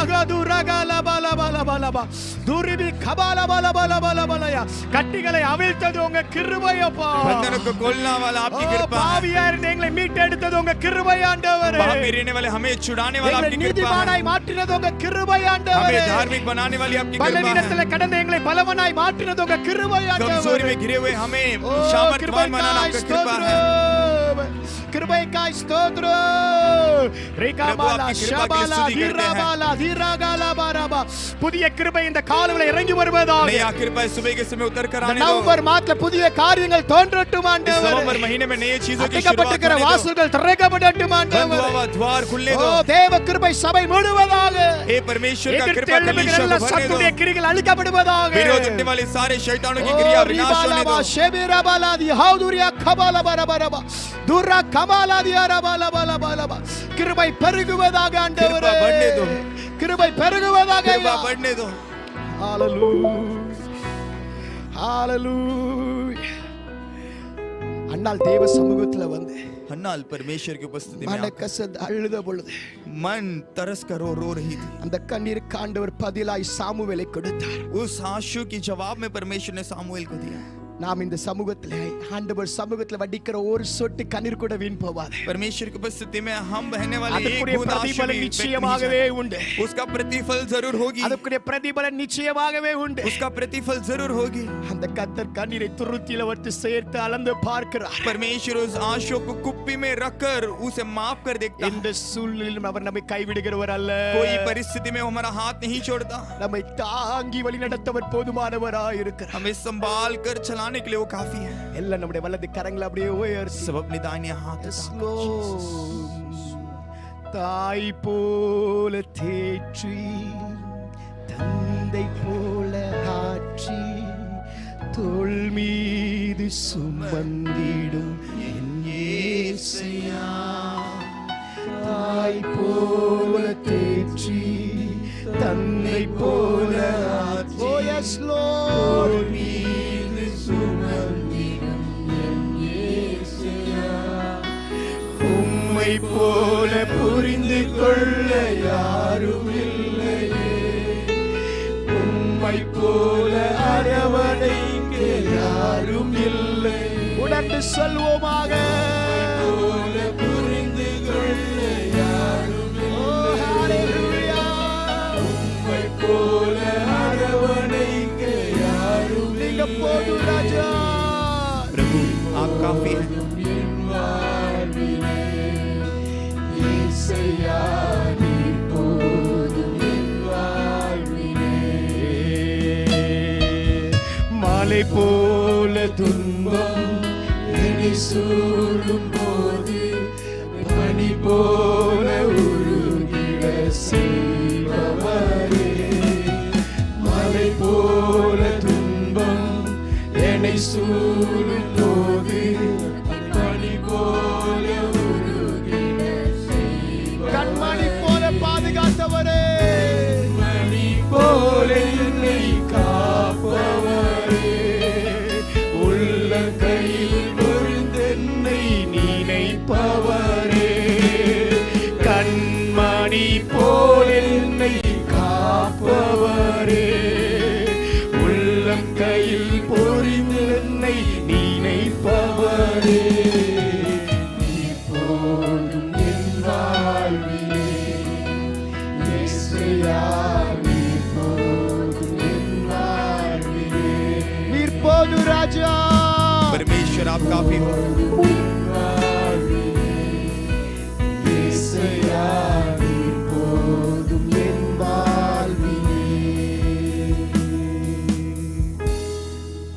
கட்டிகளை அவிழ்த்தது உங்க கிருபை அப்பா, बंधनों को खोलने वाला आपकी कृपा है, பாவியா இருந்து எங்களை மீட்டெடுத்தது உங்க கிருபை ஆண்டவரே, पाप में रहने वाले हमें छुड़ाने वाला எங்களை आपकी कृपा है, நீதிமானாய் மாற்றினது உங்க கிருபை ஆண்டவரே, हमें धार्मिक बनाने वाली आपकी कृपा है, பலவீனத்திலே கடந்த எங்களை பலவனாய் மாற்றினது உங்க கிருபை कमजोरी ஆண்டவரே, में घिरे हुए हमें ஓ, सामर्थ्यवान बनाना கிருபைக்காய் आपका कृपा है, ஸ்தோத்திரம், கிருபைக்காய் ஸ்தோத்திரம், ரிகாபாலா आपकी कृपा के लिए ஷபாலா स्तुति करते हैं। தீராபாலா தீராகாலா பாராபா, புதிய கிருபை இந்த காலவெளியில் இறங்கி வருவதாக, नया कृपा इस सुबह के समय उतर कर இந்த आने दो, நவம்பர் மாதத்துல புதிய காரியங்கள் தோன்றட்டும் इस ஆண்டவரே, नवंबर महीने में नई चीजों की शुरुआत அடைக்கப்பட்டிருக்கிற होने दो, வாசல்கள் திறக்கப்படட்டும் बंद ஆண்டவரே, हुआ द्वार खुलने ஓ दो, தேவ கிருபை சபை முழுவதாக, हे परमेश्वर का எதிர்த்து कृपा எழும்புகிற कलीसिया எல்லா को भरने சத்துடைய दो, கிரிகள் அழிக்கப்படுவதாக, विरोध उठने वाले सारे शैतानों की क्रिया विनाश होने दो, கிருபை பெருகுவதாக ஆண்டவரே, கிருபை बढ़ने दो, கிருபை பெருகுவதாக कृपा बढ़ने दो, அண்ணால் தேவ சமூகத்துல வந்து हन्नाल परमेश्वर की उपस्थिति में மன आकर கசந்து அழுத பொழுது मन तरस कर रो रही थी, அந்த கண்ணீருக்கு ஆண்டவர் பதிலாய் சாமுவேலை கொடுத்தார். उस आंसू की जवाब में परमेश्वर ने सामुएल को दिया. நாம் இந்த சமூகத்திலே ஆண்டவர் சமூகத்தில் வடிக்கிற ஒரு சொட்டு கண்ணீர் கூட வீண் போகாது. परमेश्वर की उपस्थिति में हम बहने वाले एक அதற்குரிய बूंद आंसू பிரதிபலன் भी நிச்சயமாகவே உண்டு. उसका प्रतिफल जरूर होगी. அதற்குரிய பிரதிபலன் நிச்சயமாகவே உண்டு. उसका प्रतिफल जरूर होगी. அந்த கர்த்தர் கண்ணீரை துருத்தியில வச்சு சேர்த்து அளந்து பார்க்கிறார். परमेश्वर उस आंसू को कुप्पी में रखकर उसे माप कर देखता है. இந்த சூழ்நிலையிலும் அவர் நம்மை கைவிடுகிறவர் அல்ல. कोई परिस्थिति में वो हमारा हाथ नहीं छोड़ता. நம்மை தாங்கி வழிநடத்தவர் போதுமானவராய் இருக்கிறார். हमें संभाल कर चलाने के लिए वो काफी है. எல்லாம் நம்முடைய வலது கரங்களை அப்படியே உயர்த்தி सब अपने दाहिने हाथ தாய் போல தேற்றி தந்தை போல ஆற்றி தோள் மீது சுமந்திடும் என் இயேசையா. தாய் போல தேற்றி தந்தை போல ஆற்றி தோள் மீது சுமந்திடும் என் இயேசையா. உம்மை போல புரிந்து கொள்ள யாரும் இல்லையே, உம்மை போல அரவணைக்க யாரும் இல்லை. உணர்ந்து சொல்வோமாக, புரிந்து கொள்ள யாரும் இல்லை, உம்மை போல அரவணைக்க யாரும். நீங்க போதும் ராஜா. प्रभु आप काफी है. மலை போல துன்பம் என்னை சூழும் போது பனி போல உருகிட செய்பவரே. மலை போல துன்பம் என்னை சூழும் போது பனி போல உருகிட செய்பவரே. கண்மணி போல பாதுகாத்தவரே, மணி போல என்னை காப்பவரே, உள்ள கையில் பொருந்தென்னை நினைப்பவரே. கண்மணி போல என்னை காப்பவரே, உள்ளம் கையில் பொறிந்து என்னை நினைப்பவரே. போதும் என் வாழ்விலே இயேசுயா, நீர் போதும் என் வாழ்விலே. நீர் போதும் ராஜா. परमेश्वर आप काफी हो. இயேசுயா, நீர் போதும் என் வாழ்விலே.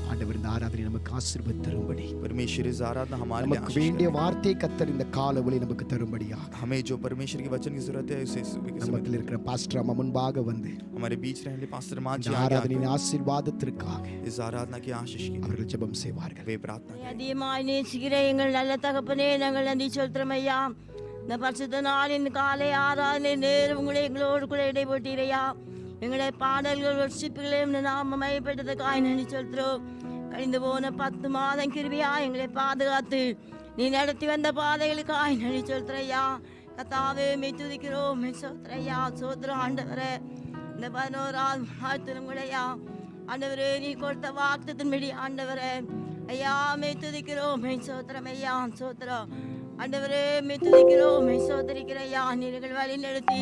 ஆண்டவர் இந்த ஆராதனை நமக்கு ஆசீர்வாதம் தரும்படி, परमेश्वर इस आराधना हमारे लिए நமக்கு வேண்டிய வார்த்தை கர்த்தர் இந்த காலவெளி நமக்கு தரும்படியாக हमें जो परमेश्वर के वचन की जरूरत है उसे सुबह के समय நமக்கு இருக்கிற பாஸ்டர் அம்மா முன்பாக வந்து हमारे बीच रहने पास्टर मां जी இந்த आगे ஆராதனையின் ஆசீர்வாதத்திற்காக इस आराधना की आशीष की அவர்கள் ஜெபம் செய்வார்கள். वे प्रार्थना करें. அதிகமாய் நேசிக்கிற எங்கள் நல்ல தகப்பனே, நாங்கள் நன்றி செலுத்துறோம் ஐயா. இந்த பரிசுத்த நாளின் காலை ஆராதனை நேரம் உங்களை எங்களோடு கூட இடைப்பட்டீரையா. எங்களுடைய பாடல்கள் வர்ஷிப்புகளையும் நாம மையப்பட்டதுக்காக நன்றி செலுத்துறோம். கழிந்து போன 10 மாதம் கிருபியா எங்களை பாதுகாத்து நீ நடத்தி வந்த பாதைகளுக்காக நன்றி செலுத்துறையா. கத்தாவே மெய் துதிக்கிறோம், மெய் சோத்திரையா. சோத்திரம் ஆண்டவரே, இந்த 11ஆம் ஆழ்த்தினங்களையா ஆண்டவரே, நீ கொடுத்த வாக்குத்தத்தின்படி ஆண்டவரே ஐயா மெய் துதிக்கிறோம், மெய் சோத்திரம் ஐயா. சோத்திரம் ஆண்டவரே, மெய் துதிக்கிறோம், மெய் சோத்திரிக்கிறையா. நீர்கள் வழி நடத்தி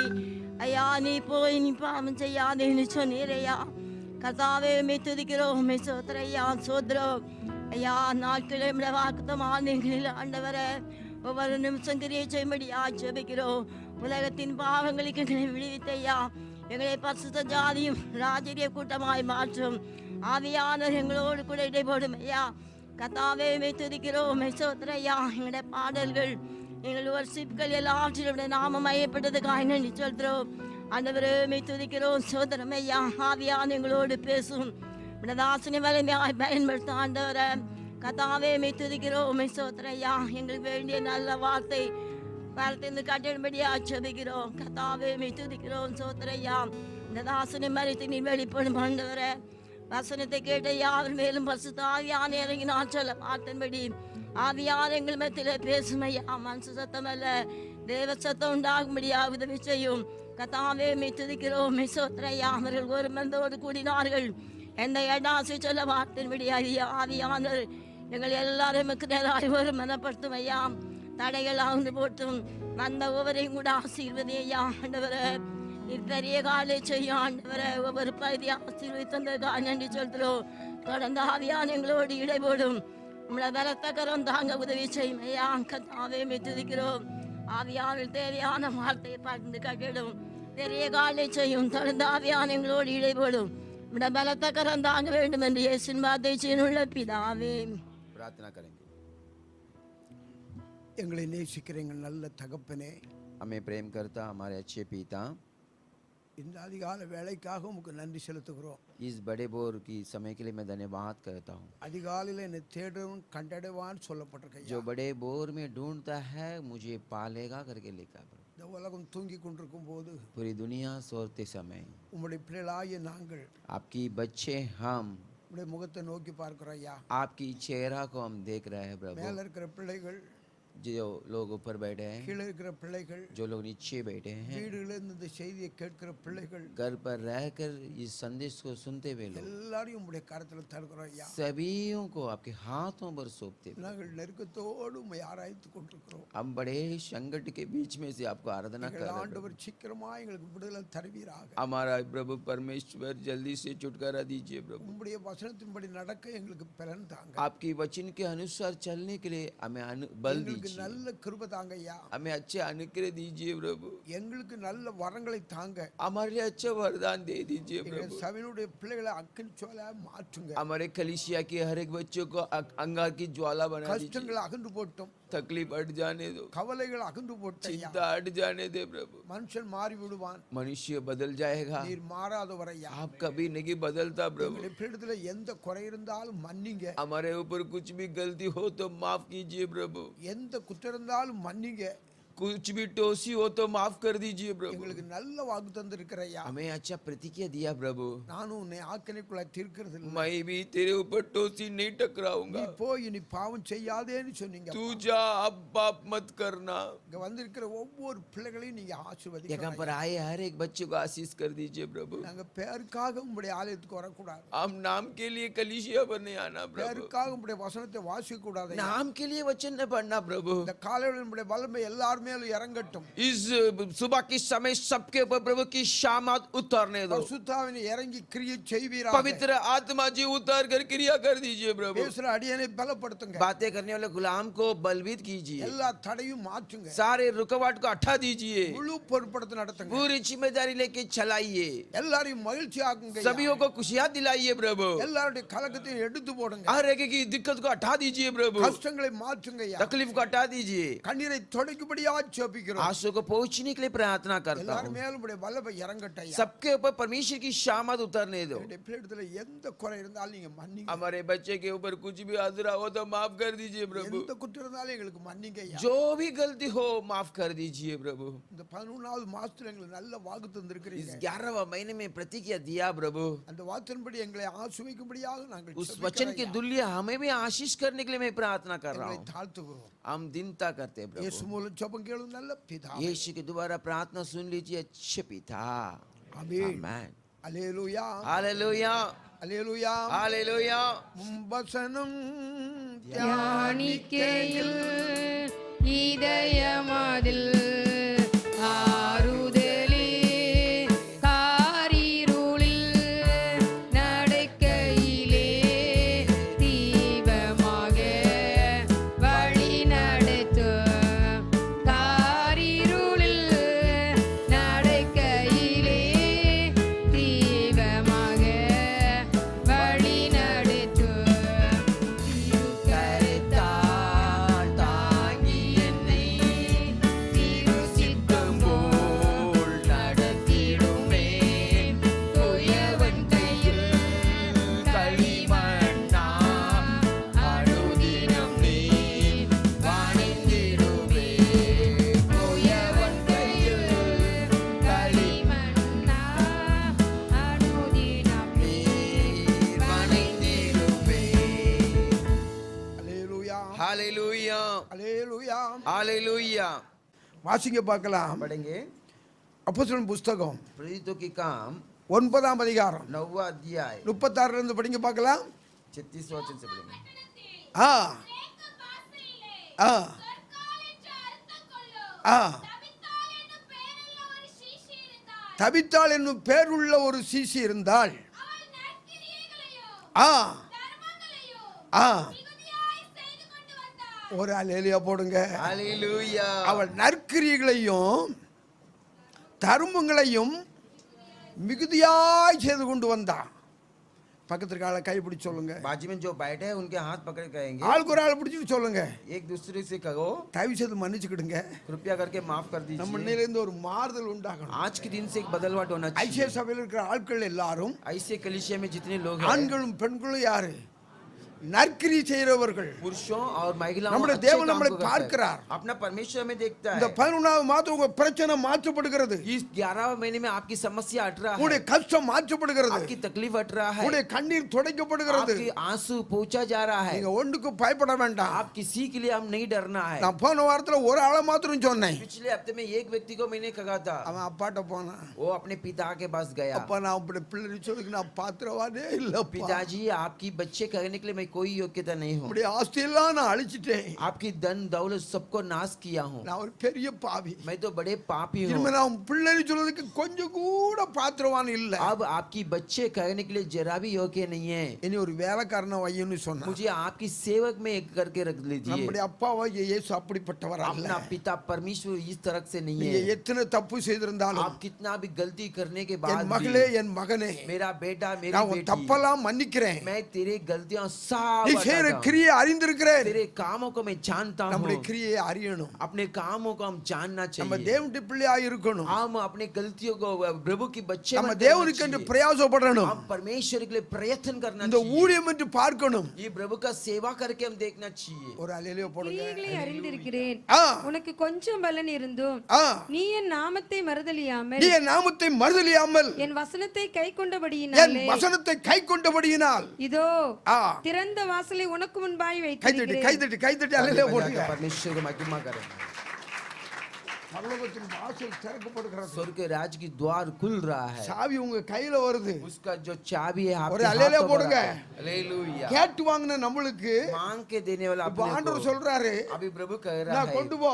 ஐயா நீ போய் நீ பாவம் செய்யாதேன்னு சொன்னீரையா. கர்த்தாவே மெய் துதிக்கிறோம், மெய் சோத்திரையா. சோத்திரம் ஐயா, நாட்களே வாக்குத்தமான எங்களில் ஆண்டவரே ஒவ்வொரு நிமிஷம் கிரியை செய்யும்படி ஜெபிக்கிறோம். உலகத்தின் பாவங்களுக்கு எங்களை விடுவித்தையா. எங்களை பரிசுத்த ஜாதியும் ராஜரிய கூட்டமாய் மாற்றும் ஆவியானவர் எங்களோடு கூட இடைபடும் ஐயா. கர்த்தாவே மெய் துதிக்கிறோம், மெய் சோத்திரையா. எங்களுடைய பாடல்கள் எங்கள் வர்ஷிப்புகள் எல்லாவற்றிலும் நாம மையப்பட்டதுக்காக நன்றி செலுத்துறோம். ஆண்டவரே மெய் துதிக்கிறோம், சோதரம் ஐயா. ஆவியான எங்களோடு பேசும் தாசனை வலிமையாய் பயன்படுத்த ஆண்டவரே. கர்த்தாவே மெய் துதிக்கிறோம், மெய் சோத்திரையா. எங்களுக்கு வேண்டிய நல்ல வார்த்தை வார்த்தை கட்டிடும்படியா ஜெபிக்கிறோம். கர்த்தாவே மெய் துதிக்கிறோம், சோத்திரையா. இந்த தாசனை மறித்து நீ வெளிப்படும் ஆண்டவரே. வசனத்தை கேட்ட யாவர் மேலும் பரிசுத்த ஆவியான இறங்கினால் சொல்ல வார்த்தைன்படி ஆவியான எங்கள் மத்தியிலே பேசுமையா. மனசு சத்தம் அல்ல, தேவ சத்தம் உண்டாகும்படியா உதவி செய்யும். கர்த்தாவே மெய் துதிக்கிறோம், மெய் சோத்திரையா. அவர்கள் ஒரு மந்தோடு கூடினார்கள், என்னை எடாசி சொல்ல வார்த்தையின்படி ஆவியானவர் எங்கள் எல்லாரும் நேராய் ஒரு மனப்படுத்தும் ஐயா. தடைகள் ஆழ்ந்து போட்டும் வந்த ஒவ்வொரையும் கூட ஆசீர்வதி ஐயா. ஆண்டவரை பெரிய காலை செய்யும் ஆண்டவரை ஒவ்வொரு பகுதி ஆசீர்வதித்தந்ததுக்காக நன்றி சொல்கிறோம். தொடர்ந்து ஆவியான எங்களோடு இடைபோடும் உங்களை பலத்த கரம் தாங்க உதவி செய்யும் ஐயா. கத்தாவே துதிக்கிறோம். ஆவியாவில் தேவையான வார்த்தையை பகிர்ந்து கட்டிடும் பெரிய காலை செய்யும். தொடர்ந்து ஆவியான எங்களோடு இடைபோடும் உங்களை பலத்த கரம் தாங்க வேண்டும் என்று இயேசுவின் வார்த்தை செய்யுள்ள பிதாவே प्रार्थना करेंगे। எங்களை நேசிக்கிற எங்கள் நல்ல தகப்பனே, हमें प्रेम करता हमारे अच्छे पिता, இந்த அதிகால வேலைக்காக உமக்கு நன்றி செலுத்துகிறோம். इस बड़े बोर की समय के लिए मैं धन्यवाद करता हूँ। அதிகாலையில் என்னை தேடுவன் கண்டடைவான்னு சொல்லப்பட்டிருக்க. जो बड़े बोर में ढूंढता है मुझे पालेगा करके लिखा। இந்த உலகம் தூங்கி கொண்டிருக்கும் போது पूरी दुनिया सोते समय உம்முடைய பிள்ளைகளாகிய நாங்கள் आपकी बच्चे हम உம்முடைய முகத்தை நோக்கி பார்க்கிறோம் ஐயா. आपकी चेहरा को हम देख रहे हैं மேல प्रभु। இருக்கிற பிள்ளைகள், जो लोग ऊपर बैठे हैं, கீழே இருக்கிற பிள்ளைகள், जो लोग नीचे बैठे हैं, வீடுகளில் இந்த செய்தியை கேட்கிற பிள்ளைகள் घर पर रहकर इस संदेश को सुनते हुए लोग எல்லாரையும் உம்முடைய கரத்தில் தருகிறோம் ஐயா. सभी को आपके हाथों पर सौंपते हुए நாங்கள் நெருக்கத்தோடு உம்மை ஆராய்ந்து கொண்டிருக்கிறோம். हम बड़े संकट के बीच में से आपको आराधना कर எங்கள் रहे हैं। ஆண்டவர் சீக்கிரமா எங்களுக்கு விடுதலை தருவீராக. हमारा प्रभु परमेश्वर जल्दी से छुटकारा दीजिए प्रभु। உம்முடைய வசனத்தின்படி நடக்க எங்களுக்கு பலன் தாங்க. आपकी वचन के अनुसार चलने के लिए हमें बल எங்களுக்கு दीजिए, நல்ல கிருபை தாங்க ஐயா. हमें अच्छे अनुग्रह दीजिए प्रभु। எங்களுக்கு நல்ல வரங்களை தாங்க. हमारे लिए अच्छा वरदान दे दीजिए எங்கள் प्रभु। சபையினுடைய பிள்ளைகளை அக்கினி ஜுவாலையா மாற்றுங்க. हमारे कलीसिया के हर एक बच्चों को अंगार की ज्वाला बना दीजिए। கஷ்டங்கள் அகன்று போட்டும், तकलीफ हट जाने दो, கவலைகள் அகன்று போட்டும் ஐயா. चिंता हट जाने दे प्रभु। மனுஷன் மாறி விடுவான், मनुष्य बदल जाएगा, நீர் மாறாதவர் ஐயா. आप कभी नहीं बदलता प्रभु। எங்களுடைய பிள்ளைகள எந்த குறை இருந்தாலும் மன்னிங்க. हमारे ऊपर कुछ भी गलती हो तो माफ कीजिए प्रभु। எந்த குற்றம் இருந்தாலும் மன்னிங்க. कुछ भी टोसी हो तो माफ कर दीजिए प्रभु। எங்களுக்கு நல்ல வாக்கு தந்திருக்கிற ஐயா. हमें अच्छा प्रतिज्ञा दिया प्रभु। நானும் உன்னை ஆக்கினைக்குள்ள தீர்க்கிறது இல்லை. मैं भी तेरे ऊपर टोसी नहीं நீ टकराऊंगा। போய் நீ பாவம் செய்யாதேன்னு சொன்னீங்க. तू जा, अब पाप मत करना। இங்க வந்திருக்கிற ஒவ்வொரு பிள்ளைகளையும் நீங்க यहाँ ஆசீர்வதிங்க. पर आए हर एक बच्चे को आशीष कर दीजिए प्रभु। நாங்க பேருக்காக உங்களுடைய ஆலயத்துக்கு வரக்கூடாது. हम नाम के लिए कलीसिया पर नहीं आना प्रभु। பேருக்காக உங்களுடைய வசனத்தை வாசிக்க கூடாது. नाम के लिए वचन न पढ़ना प्रभु। இந்த காலையில் உங்களுடைய வல்லமை எல்லார் மேலும் இறங்கட்டும். इस सुबह के समय सबके ऊपर प्रभु की शामत उतरने दो। பரிசுத்தாவினை இறங்கி கிரியை செய்வீராக. पवित्र आत्मा जी उतर कर क्रिया कर दीजिए प्रभु। பேசுற அடியனை பலப்படுத்துங்க. बातें करने वाले गुलाम को बलवित कीजिए। எல்லா தடையும் மாற்றுங்க. सारे रुकावट को हटा दीजिए। முழு பொறுப்படுத்த நடத்துங்க. पूरी जिम्मेदारी लेके चलाइए। எல்லாரையும் மகிழ்ச்சி ஆக்குங்க. सभी को खुशियां दिलाइए प्रभु। எல்லாருடைய கலக்கத்தையும் எடுத்து போடுங்க. हर एक की दिक्कत को हटा दीजिए प्रभु। கஷ்டங்களை மாற்றுங்க ஐயா. तकलीफ को हटा दीजिए। கண்ணீரை துடைக்கும்படியா ஜெபிக்கிறோம். आंसू को पहुंचने के लिए प्रार्थना करता எல்லாரும் हूँ। மேலும் உங்களுடைய வல்லமை இறங்கட்டும் ஐயா. सबके ऊपर परमेश्वर की शामत उतरने दो। உங்களுடைய பிள்ளைகள எந்த குறை இருந்தாலும் நீங்க மன்னிங்க. हमारे बच्चे के ऊपर कुछ भी अधूरा हो तो माफ कर दीजिए प्रभु। எந்த குற்றம் இருந்தாலும் எங்களுக்கு மன்னிங்க ஐயா. जो भी गलती हो माफ कर दीजिए प्रभु। இந்த 11வது மாசத்துல எங்களுக்கு நல்ல வாக்கு इस தந்திருக்கிறீங்க. 11वां महीने में प्रतिज्ञा दिया प्रभु। அந்த வார்த்தையின்படி எங்களை ஆசீர்வதிக்கும்படியாக நாங்கள் उस वचन के तुल्य हमें भी आशीष करने के लिए मैं प्रार्थना कर रहा எங்களை हूँ। தாழ்த்துகிறோம். हम दीनता करते हैं இயேசு प्रभु। மூலம் ஜெபம் கேளும் நல்ல பிதாவே. यीशु के द्वारा प्रार्थना सुन लीजिए अच्छे पिता। ஆமென். आमेन। அல்லேலூயா. हालेलुया, அல்லேலூயா. हालेलुया। வசனம் தியானிக்கையில் இதயமதில் ஆறுதலே காரிருளில் நடக்கையிலே தீபமாக வழி நடத்தும் காரிருளில் நடக்கையிலே தீபமாக வழி நடத்தும் கருத்தால் தாங்கி என்னை திருசித்தம் போல் நடத்திடுமே. துயவன் கையில் களிமண்ணா அனுதினம் நீ வணங்கிடுமே. துயவன் கையில் களிமண்ணா அனுதினம் நீ வணங்கிடுமே. அல்லேலூயா. हालेलुया, அல்லேலூயா. हालेलुया। வாசிங்க பார்க்கலாம். पढ़ेंगे அப்போஸ்தலன் புஸ்தகம் प्रेरितों के काम 9ஆம் அதிகாரம் 9वां अध्याय 36 இருந்து படிங்க பார்க்கலாம். 36 वचन से पढ़ेंगे। ஆ ஆ ஆ தபித்தாள் என்னும் பேருள்ள ஒரு சீசி இருந்தாள். ஆ ஆ ஒரு அல்லேலூயா போடுங்க. हालेलुया। அவள் நற்கிரியைகளையும் தர்மங்களையும் மிகுதியாய் செய்து கொண்டு வந்தான். பக்கத்துல ஆளை கை பிடிச்சு சொல்லுங்க. बाजू में जो बैठे हैं उनके हाथ पकड़ कहेंगे, ஆளுக்கு ஒரு ஆள் பிடிச்சிட்டு சொல்லுங்க. एक दूसरे से कहो, தயவு செய்து மன்னிச்சுக்கிடுங்க. कृपया करके माफ कर நம்ம दीजिए। இன்னையில இருந்து ஒரு மாறுதல் உண்டாகணும். आज के दिन से एक बदलवाट होना चाहिए। ஐசிய சபையில் இருக்கிற ஆட்கள் எல்லாரும், ऐसे कलीसिया में जितने लोग हैं, ஆண்களும் பெண்களும் யாரு? நற்கிரியை செய்கிறவர்கள். पुरुषों और महिलाओं நம்முடைய अच्छे தேவன் काम நம்மளை को करता है। பார்க்கிறார். अपना परमेश्वर में देखता இந்த है। 11வது மாதம் உங்க பிரச்சனை மாற்றப்படுகிறது. इस 11वें महीने में आपकी समस्या हट रहा உங்களுடைய है, கஷ்டம் மாற்றப்படுகிறது. आपकी तकलीफ हट रहा है, உங்களுடைய கண்ணீர் துடைக்கப்படுகிறது. आपकी आंसू पोंछा जा रहा है। நீங்க ஒண்ணுக்கு பயப்பட வேண்டாம். आप किसी के लिए हम नहीं डरना है। நான் போன வாரத்துல ஒரு ஆளை மாத்திரம் சொன்னேன். पिछले हफ्ते में एक व्यक्ति को मैंने कहा था, அவன் அப்பாட்ட போனான். वो अपने पिता के पास गया। அப்பா நான் அப்படி பிள்ளை சொல்லுக்கு நான் பாத்திரவாதே இல்ல. पिताजी, आपकी बच्चे करने के लिए मैं कोई योग्यता नहीं हूँ। அப்படி ஆஸ்தியெல்லாம் நான் அழிச்சிட்டேன். आपकी धन दौलत सबको नाश किया हूँ। நான் ஒரு பெரிய பாவி. मैं तो बड़े पापी हूँ। இனிமே நான் பிள்ளை சொல்றதுக்கு கொஞ்சம் கூட பாத்திரவான் இல்ல. अब आपकी बच्चे करने के लिए जरा भी योग्य नहीं है। இனி ஒரு வேலைக்காரன வையன்னு சொன்னான். मुझे आपकी सेवक में एक करके रख लीजिए। நம்முடைய அப்பாவாகிய இயேசு அப்படிப்பட்டவர் அல்ல. अपना पिता परमेश्वर इस तरह से नहीं நீங்க है। எத்தனை தப்பு செய்திருந்தாலும், आप कितना भी गलती करने के என் बाद மகளே भी, என் மகனே, मेरा बेटा मेरी நான் உன் बेटी, தப்பெல்லாம் மன்னிக்கிறேன். मैं तेरे गलतियां सब நீ செய்யற हटाता हूं। கிரியை அறிந்திருக்கிறேன். तेरे कामों को मैं जानता நம்முடைய हूँ। கிரியை அறியணும். अपने कामों को हम जानना நம்ம चाहिए। தேவனுடைய பிள்ளையா இருக்கணும். हम अपने गलतियों को प्रभु की बच्चे நம்ம बनना தேவனுக்கு என்று चाहिए। பிரயாசப்படணும். हम परमेश्वर के लिए प्रयत्न करना இந்த चाहिए। ஊழியம் என்று பார்க்கணும். ये प्रभु का सेवा करके हम देखना चाहिए। ஒரு அல்லேலூயா போடுங்க. கிரியைகளை அறிந்திருக்கிறேன். ஆ உனக்கு கொஞ்சம் பலன் இருந்தும் ஆ நீ என் நாமத்தை மறுதலியாமல் நீ என் நாமத்தை மறுதலியாமல் என் வசனத்தை கை என் கொண்டபடியினாலே வசனத்தை கை கொண்டபடியினால், இதோ ஆ திறந்த வாசலை உனக்கு முன்பாய் கைதட்டி வைக்கிறேன். கைதட்டி கைதட்டி அல்லேலூயா போடுங்க. परमेश्वर को महिमा करें। பரலோகத்தின் வாசல் திறக்கப்படுகிறது. स्वर्ग के राज की द्वार खुल रहा है। சாவி உங்க கையில வருது. उसका जो चाबी है ஒரு आपके அல்லேலூயா हाथों போடுங்க. में है। हालेलुया। கேட்டு வாங்கின நம்மளுக்கு मांग के देने वाला இப்ப अपने ஆண்டவர் को சொல்றாரு, अभी प्रभु कह रहा நான் है, கொண்டு போ,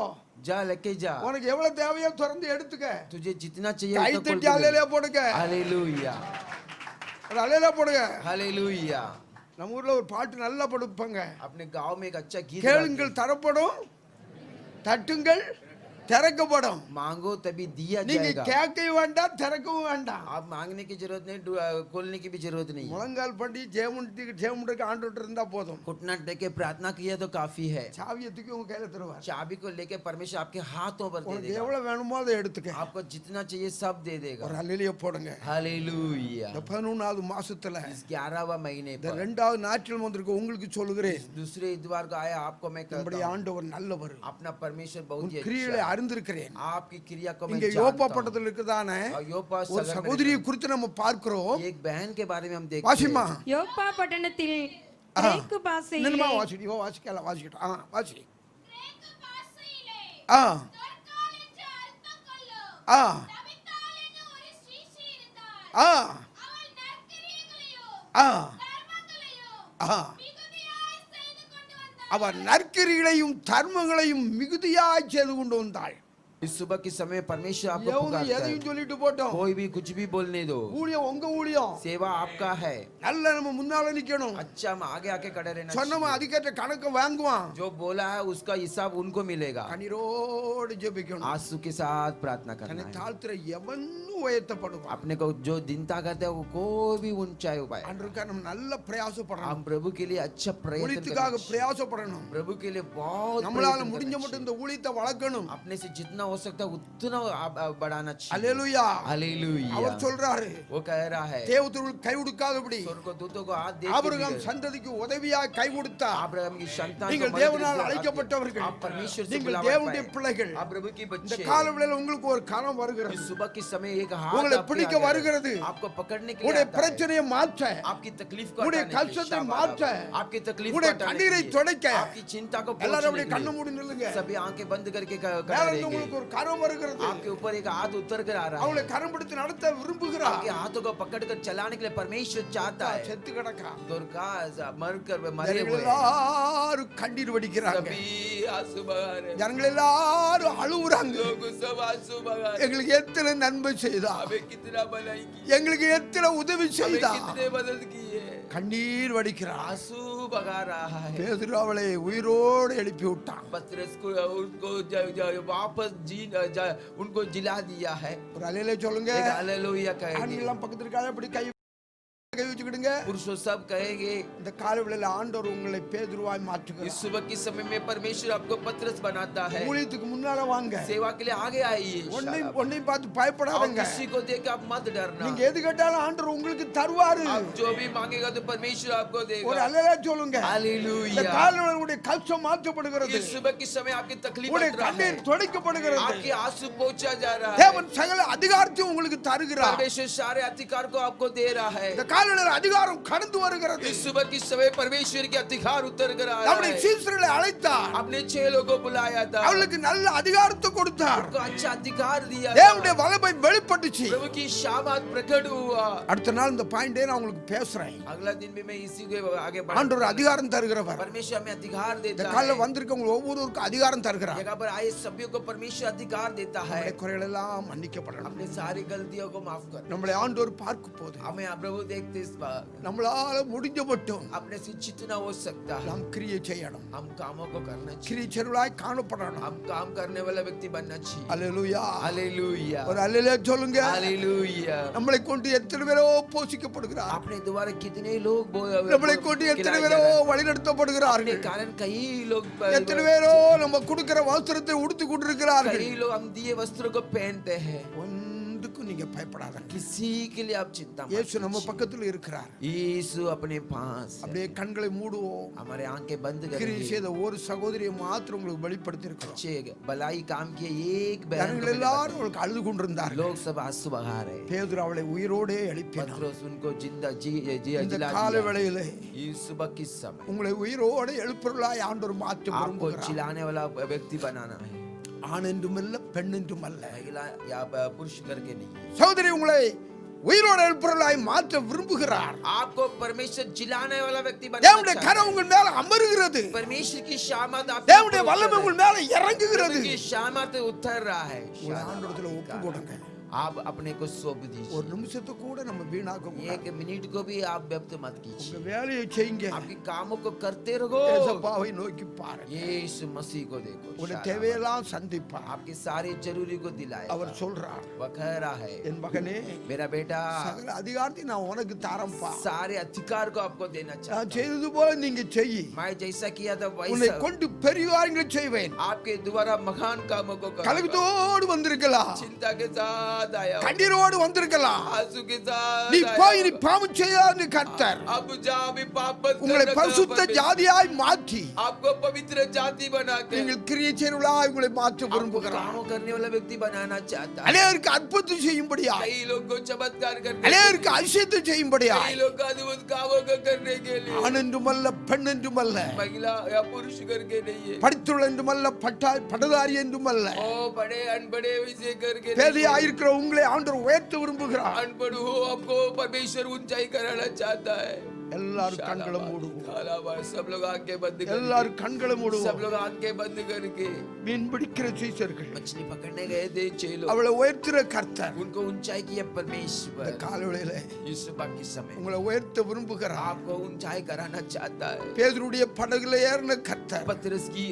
जा लेके जा, உனக்கு எவ்வளவு தேவையோ திறந்து எடுத்துக்க. तुझे जितना चाहिए கை उतना खोल தட்டி के ले। அல்லேலூயா போடுங்க. हालेलुया। ஒரு அல்லேலூயா போடுங்க. हालेलुया। நம்ம ஊர்ல ஒரு பாட்டு நல்லா படுப்பாங்க. अपने गांव में एक अच्छा गीत गाते हैं। கேளுங்கள் தரப்படும், தட்டுங்கள் திறக்கப்படும். मांगो तभी दिया நீங்க जाएगा। கேட்கவும் வேண்டாம், திறக்கவும் வேண்டாம். आप मांगने की जरूरत नहीं, खोलने की भी जरूरत नहीं है। முழங்கால் பண்ணி ஜெயமுண்டுக்கு ஆண்டவர்ட்ட இருந்தா போதும். घुटना टेके प्रार्थना किया तो काफी है। சாவியை தூக்கி உங்க கையில தருவார். चाबी को लेके परमेश्वर आपके हाथों पर दे உனக்கு देगा। எவ்வளவு வேணுமோ அதை எடுத்துக்க. आपको जितना चाहिए सब दे देगा। ஒரு அல்லேலூயா போடுங்க. हालेलुया। இந்த 11வது மாசத்துல इस 11वां महीने இந்த पर 2வது நாட்கள் வந்திருக்க உங்களுக்கு சொல்லுகிறேன், दूसरे इतवार को आया आपको मैं நம்முடைய कहता हूं, ஆண்டவர் நல்லவர். अपना परमेश्वर बहुत உன் ही கிரியைகளை अच्छा है। அறிந்திருக்கிறேன். आपकी क्रिया को मैं இங்க जानता யோப்பா हूं। பட்டத்தில் இருக்குதானே और योपा ஒரு सगर சகோதரியை में குறித்து நம்ம பார்க்கிறோம். एक बहन के बारे में हम देखते வாசிமா हैं। யோப்பா பட்டணத்தில் கிரேக்கு பாஷையிலே என்னமா வாசிடி வாசிக்கலாம் வாசிக்கட்டும். வாசி. ஆ ஆ ஆ ஆ ஆ அவர் நற்கிரிகளையும் தர்மங்களையும் மிகுதியாய் செய்து கொண்டு வந்தாள். इस सुबह के समय परमेश्वर आपको எவனும் पुकारता है। எதையும் சொல்லிட்டு போட்டோம். कोई भी कुछ भी बोलने दो, ஊழியம் உங்க ஊழியம். सेवा आपका है। நல்ல நம்ம முன்னால நிக்கணும். अच्छा हम आगे आके खड़े रहना சொன்னவன் चाहिए। அதுக்கேற்ற கணக்கு வாங்குவான். जो बोला है उसका हिसाब उनको मिलेगा। கண்ணீரோடு ஜெபிக்கணும். आंसू के साथ प्रार्थना தன்னை करना है। தாழ்த்துற எவனும் உயர்த்தப்படுவான். अपने को जो दिनता करते हैं वो कोई भी ऊंचाई पाए। அன்றைக்கு நம்ம நல்ல பிரயாசப்படணும். हम प्रभु के लिए अच्छा प्रयत्न ஊழியத்துக்காக करना चाहिए। பிரயாசப்படணும். प्रभु के लिए बहुत நம்மளால प्रयत्न முடிஞ்ச करना மட்டும் चाहिए। இந்த ஊழியத்தை வளர்க்கணும். अपने से जितना हो सकता है उतना आप बढ़ाना चाहिए। அல்லேலூயா. हालेलुया। அவர் சொல்றாரு, वो कह रहा है, தேவதூதர்கள் கை கொடுக்காதபடி स्वर्गदूतों को हाथ दे ஆபிரகாம் சந்ததிக்கு உதவியாக கை கொடுத்தார். अब्राहम की संतान நீங்கள் को मदद தேவனால் दीजिए। அழைக்கப்பட்டவர்கள். आप परमेश्वर से நீங்கள் बुलावा தேவனுடைய पाए। பிள்ளைகள். आप प्रभु की இந்த बच्चे। காலவேளையில் உங்களுக்கு ஒரு கரம் வருகிறது. इस सुबह के समय एक हाथ உங்களை आपके பிடிக்க आगे है। வருகிறது. आपको पकड़ने के लिए உங்களுடைய आता है। பிரச்சனையை மாற்ற, आपकी तकलीफ को உங்களுடைய हटाने के लिए, கஷ்டத்தை शाबाश। மாற்ற, आपकी तकलीफ को உங்களுடைய हटाने के கண்ணீரை लिए, துடைக்க आपकी चिंता को எல்லாரும் पोंछने அப்படியே के கண்ணு लिए மூடி நில்லுங்க. सभी आंखें बंद करके खड़े மேல இருந்து रहेंगे। உங்களுக்கு ஒரு ஒரு கரம் வருகிறது. आपके ऊपर एक हाथ उतर कर आ रहा है. அவளை கரம் பிடித்து நடத்த விரும்புகிறார். आपके हाथों को पकड़कर चलाने के लिए परमेश्वर चाहता है. செத்து கிடக்கா. दुर्गा मरकर मरे हुए எல்லாரும் கண்ணீர் வடிக்கிறாங்க. सभी आंसू बहा रहे. ஜனங்கள் எல்லாரும் அழுகுறாங்க. लोग सब आंसू बहा रहे. எங்களுக்கு எத்தனை நன்மை செய்தா, हमें कितना भलाई की, எங்களுக்கு எத்தனை உதவி हमें செய்தா. कितने मदद की है. கண்ணீர் வடிக்கிறார். आंसू बहा रहा है. பேதுரு அவளை உயிரோடு எழுப்பி விட்டான். पतरस को उनको वापस उनको जिला दिया है. ஒரு அலையில சொல்லுங்க. एक हालेलुया कहेंगे. ஆண்கள் பக்கத்துல இருக்காங்க, அப்படி கை வச்சுக்கிடுங்க. पुरुषों सब कहेंगे. இந்த காலவெளியில ஆண்டவர் உங்களை பேதுருவாய் इस மாற்றுகிறார். सुबह के समय में परमेश्वर आपको पतरस बनाता है. ஊழியத்துக்கு முன்னால வாங்க. सेवा के लिए आगे आइए. ஒன்னை பார்த்து और பயப்படாதீங்க. किसी को देख आप मत डरना. நீங்க எது கேட்டாலும் ஆண்டவர் உங்களுக்கு தருவாரு. आप जो भी मांगेगा तो परमेश्वर आपको ஒரு देगा. அலையில சொல்லுங்க. இந்த हालेलुया. காலவெளியுடைய கஷ்டம் மாற்றப்படுகிறது. इस सुबह के समय आपकी तकलीफ உங்களுடைய हट रहा है. கண்ணீர் துடைக்கப்படுகிறது. आपके आंसू पोंछा जा रहा है. தேவன் சகல அதிகாரத்தையும் உங்களுக்கு தருகிறார். परमेश्वर सारे अधिकार को आपको दे रहा है. இந்த காலவெளியில அதிகாரம் கடந்து வருகிறது. इस सुबह के समय परमेश्वर के अधिकार उतर कर आ रहा நம்முடைய है. சீஷர்களை அழைத்தார். अपने 6 लोगों को बुलाया था. அவளுக்கு நல்ல அதிகாரத்தை கொடுத்தார். उनको अच्छा अधिकार दिया. தேவனுடைய வல்லமை வெளிப்பட்டுச்சு. प्रभु की शाबात प्रकट हुआ. அடுத்த நாள் இந்த பாயிண்டே நான் உங்களுக்கு பேசுறேன். अगला दिन भी मैं इसी के आगे ஆண்டவர் அதிகாரம் தருகிறவர். परमेश्वर हमें अधिकार இந்த देता காலைல है. வந்திருக்கவங்க ஒவ்வொருவருக்கும் அதிகாரம் தருகிறார். जगह पर आए सभी को परमेश्वर अधिकार देता है. நம்முடைய குறைகள் எல்லாம் மன்னிக்கப்படணும். अपने सारी गलतियों को माफ कर. நம்மளை ஆண்டவர் பார்க்க போது हमें प्रभु देखते इस बार நம்மளால முடிஞ்ச மட்டும் अपने से जितना हो सकता है நாம் கிரியை செய்யணும். हम कामों को करना चाहिए. கிரிச்செருளாய் காணப்படணும். हम काम करने वाला व्यक्ति बनना चाहिए. அல்லேலூயா. हालेलुया. ஒரு அல்லேலூயா சொல்லுங்க. हालेलुया. நம்மளை கொண்டு எத்தனை பேரோ போஷிக்கப்படுகிறார். अपने द्वारा कितने लोग நம்மளை கொண்டு எத்தனை பேரோ வழிநடத்தப்படுகிறார்கள். अपने कारण कई लोग எத்தனை பேரோ நம்ம கொடுக்கிற வஸ்திரத்தை உடுத்தி கொண்டிருக்கிறார்கள். कई लोग हम दिए वस्त्रों को पहनते हैं. ஒன்றுக்கும் நீங்க பயப்படாதீங்க. किसी के लिए आप चिंता मत இயேசு நம்ம பக்கத்துல இருக்கிறார். यीशु अपने पास है. அப்படியே கண்களை மூடுவோம். हमारे आंखें बंद கிரியை करेंगे. செய்த ஒரு சகோதரியை மாத்திரம் உங்களுக்கு வெளிப்படுத்தி இருக்கிறோம். अच्छे भलाई काम किए एक बहन को ஜனங்கள் எல்லாரும் அவளுக்கு அழுது கொண்டிருந்தார்கள். लोग सब आंसू बहा रहे. பேதுரு அவளை உயிரோடே எழுப்பினார். पतरस उनको जिंदा இந்த जिला கால दिया. வேளையிலே इस सुबह किस समय உங்களை உயிரோடு எழுப்புறலாய் ஆண்டவர் மாற்ற आपको விரும்புகிறார். चिल्लाने वाला व्यक्ति बनाना है. ஆண் என்றும் அல்ல, பெண் என்றும் அல்ல. महिला या पुरुष करके नहीं. சகோதரி உங்களை உயிரோடு எழுப்புறலாய் மாற்ற விரும்புகிறார். आपको परमेश्वर जिलाने वाला व्यक्ति தேவனுடைய बनाना கரம் உங்கள் மேல அமருகிறது. परमेश्वर की शामत आप தேவனுடைய வல்லமை உங்கள் மேல இறங்குகிறது. की शामत उतर रहा है. உங்களை ஆண்டவரத்துல ஒப்பு கொடுங்க. आप अपने को सौंप दीजिए. ஒரு நிமிஷத்தை கூட நம்ம வீணாக்க கூடாது. एक मिनट को भी आप व्यर्थ मत कीजिए. உங்க வேலையை செய்யுங்க. आपके कामों को करते रहो. ஏசப்பாவை நோக்கி பாருங்க. यीशु मसीह को देखो. உங்களுடைய தேவையெல்லாம் சந்திப்பார். आपकी सारी जरूरी को दिलाए. அவர் சொல்றார், वह कह रहा है என் மகனே मेरा बेटा சகல அதிகாரத்தை நான் உனக்கு தரேன்பா. सारे अधिकार को आपको देना चाहता நான் செய்தது போல நீங்க செய். हूं. मैं जैसा किया था உன்னை वैसा கொண்டு பெரிய காரியங்களை செய்வேன். आपके द्वारा महान कामों को करूंगा. கலகத்தோடு வந்திருக்கலாம், चिंता के साथ आया हूं. கண்ணீரோடு வந்திருக்கலாம். आंसू के साथ நீ आया போய் हूं. நீ பாவம் செய்யாதே கர்த்தர் अब जा भी पाप मत உங்களை करना பரிசுத்த परमेश्वर ஜாதியாய் மாற்றி आपको पवित्र जाति बनाकर நீங்கள் கிரியை செய்வர்களாய் உங்களை மாற்ற आपको விரும்புகிறார். कामों करने वाला व्यक्ति बनाना चाहता है. அநேகருக்கு அற்புதம் செய்யும்படியா, कई लोग को चमत्कार करने அநேகருக்கு அதிசயத்தை செய்யும்படியா, कई लोग का अद्भुत कामों को करने के लिए ஆண் என்றுமல்ல, பெண் என்றுமல்ல, महिला या पुरुष करके नहीं है. படித்துள்ள என்றுமல்ல, பட்டதாரி என்றுமல்ல, ओ बड़े अनबड़े वैसे करके नहीं है. பேதையாயிருக்கிற உங்களை ஆண்டவர் உயர்த்த விரும்புகிறார். अनपढ़ हो आपको परमेश्वर ऊंचाई कराना चाहता है. எல்லாரும் கண்களை மூடுவோம். सब लोग आंखें बंद करके எல்லாரும் கண்களை सब மூடுவோம். लोग आंखें बंद करके மீன் பிடிக்கிற சீசர்கள் मछली पकड़ने गए थे 6 लोग. அவளை உயர்த்துற கர்த்தர் उनको ऊंचाई किया परमेश्वर. காலவேளையில इस सुबह के समय உங்களை உயர்த்த விரும்புகிறார். आपको ऊंचाई कराना चाहता है. பேதுருடைய படகுல ஏறின கர்த்தர் पतरस की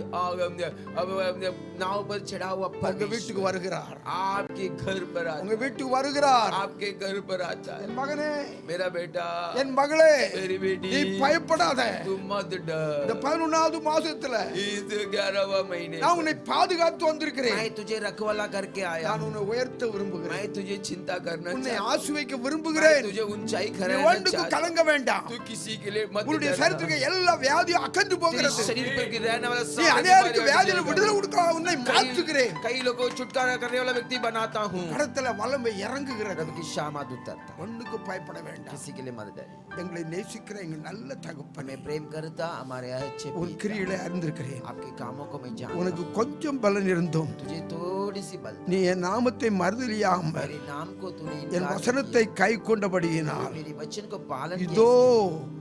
नाव पर चढ़ा हुआ உங்க परमेश्वर வீட்டுக்கு வருகிறார். आपके घर पर உங்க आता வீட்டுக்கு வருகிறார். आपके घर पर आता है. என் மகனே, मेरा बेटा என் மகளே, मेरी बेटी நீ பயப்படாத. तुम मत இந்த डर. 11வது மாசத்துல इस 11वां महीने நான் உன்னை பாதுகாத்து வந்திருக்கிறேன். मैं तुझे रखवाला करके आया நான் हूं. உன்னை உயர்த்த விரும்புகிறேன். मैं तुझे चिंता करना உன்னை चाहता हूं. ஆசீர்வதிக்க मैं விரும்புகிறேன். तुझे ऊंचाई நீ कराना ஒன்றுக்கு चाहता हूं. கலங்க வேண்டாம். तू किसी के लिए मत உன்னுடைய डरना. சரீரத்துக்கு எல்லா வியாதியும் அகன்று तेरे போகிறது. शरीर पर रहने वाला நீ सारा அநேகருக்கு बीमारी வியாதியில हट விடுதலை जाएगा. கொடுக்க உன்னை மாற்றுகிறேன். कई लोगों को छुटकारा करने वाला व्यक्ति बनाता हूँ. கடத்துல வல்லமை இறங்குகிறது. प्रभु की शामत उतरता. ஒண்ணுக்கு பயப்பட வேண்டாம். किसी के लिए मत डरे. எங்களை நேசிக்க நேசிக்கிற எங்கள் நல்ல தகப்பனே, हमें प्रेम करता हमारे अच्छे உன் पिता, கிரிகளை அறிந்திருக்கிறேன். आपके कामों को मैं जानता உனக்கு हूं। கொஞ்சம் பலன் இருந்தும் तुझे थोड़ी सी बल, நீ என் நாமத்தை மறுதலியாமல் मेरे नाम को तूने என் इनकार नहीं வசனத்தை கை கொண்டபடியினால் किया। मेरे वचन को पालन இதோ किया।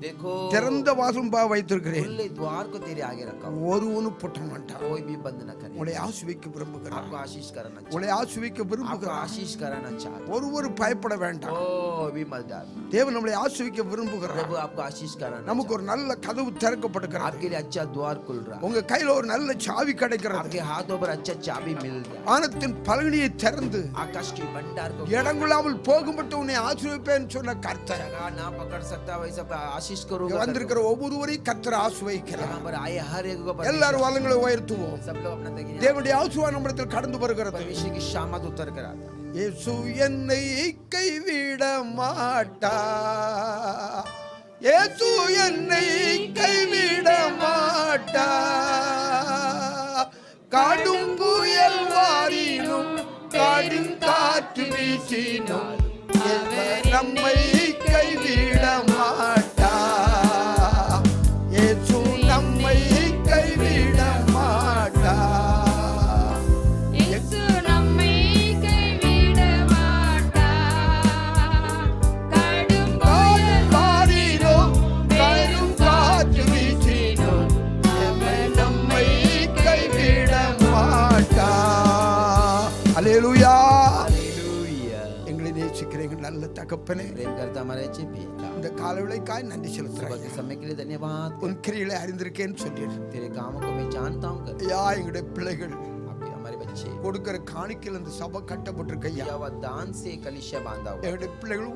देखो திறந்த வாசம் வைத்திருக்கிறேன். खुले द्वार को तेरे आगे रखा हूं। ஒருவனும் பூட்ட மாட்டான். कोई भी बंद न करे। உங்களை ஆசீர்வதிக்க விரும்புகிறான். आपको आशीष कराना உங்களை चाहता ஆசீர்வதிக்க हूं। आपको விரும்புகிறான். आशीष कराना चाहता ஒருவர் பயப்பட வேண்டாம். कोई भी मत डर। தேவன் நம்மளை ஆசீர்வதிக்க விரும்புகிறார். प्रभु आपको आशीष कराना நமக்கு ஒரு நல்ல கதவு திறக்கப்படுகிறது. आपके लिए अच्छा द्वार खुल रहा है। உங்க கையில ஒரு நல்ல சாவி கிடைக்கிறது. आपके हाथों पर अच्छा चाबी मिल रहा है। வானத்தின் பலகணியை திறந்து आकाश की भंडार को இடங்குள்ளாமல் போகும்பட்டு உன்னை ஆசீர்வதிப்பேன் சொன்ன கர்த்தர் जगह ना पकड़ सकता वैसा आशीष करूंगा। இங்க வந்திருக்கிற ஒவ்வொருவரையும் கர்த்தர் ஆசீர்வதிக்கிறார். यहाँ पर आए हर एक को எல்லாரும் வலங்களை உயர்த்துவோம். सब लोग अपना तकिया தேவனுடைய ஆசீர்வாதம் நம்மிடத்தில் கடந்து வருகிறது. परमेश्वर की शामत उतर कर आता है। இயேசு என்னை கைவிட மாட்டார். இயேசு என்னை கைவிட மாட்டார். காடும் புயல் வாரினும் காடும் காற்று வீசினும் அவர் நம்மை கைவிட மாட்டார். இயேசு நம்மை கைவிட மாட்டார். இயேசு நம்மை கைவிட மாட்டார். கடும் புயல் வாரினும் காடும் காற்று வீசினும் அவர் நம்மை கைவிட மாட்டார். அல்லேலூயா. हालेलुया। எங்களை நேசிக்கிற எங்கள் நல்ல தகப்பனே, प्रेम करता हमारे अच्छे पिता, இந்த காலவேளைக்காய் நன்றி सुबह செலுத்துறேன். के समय के लिए धन्यवाद। உன் கிரிகளை அறிந்திருக்கேன்னு சொல்லிடு. तेरे कामों को मैं जानता हूँ कर। ஐயா, எங்களுடைய பிள்ளைகள் आपके हमारे बच्चे கொடுக்கிற காணிக்கையில் இந்த சபை கட்டப்பட்டிருக்க ஐயா. या वह दान से कलिशा बांधा हुआ। எங்களுடைய பிள்ளைகள்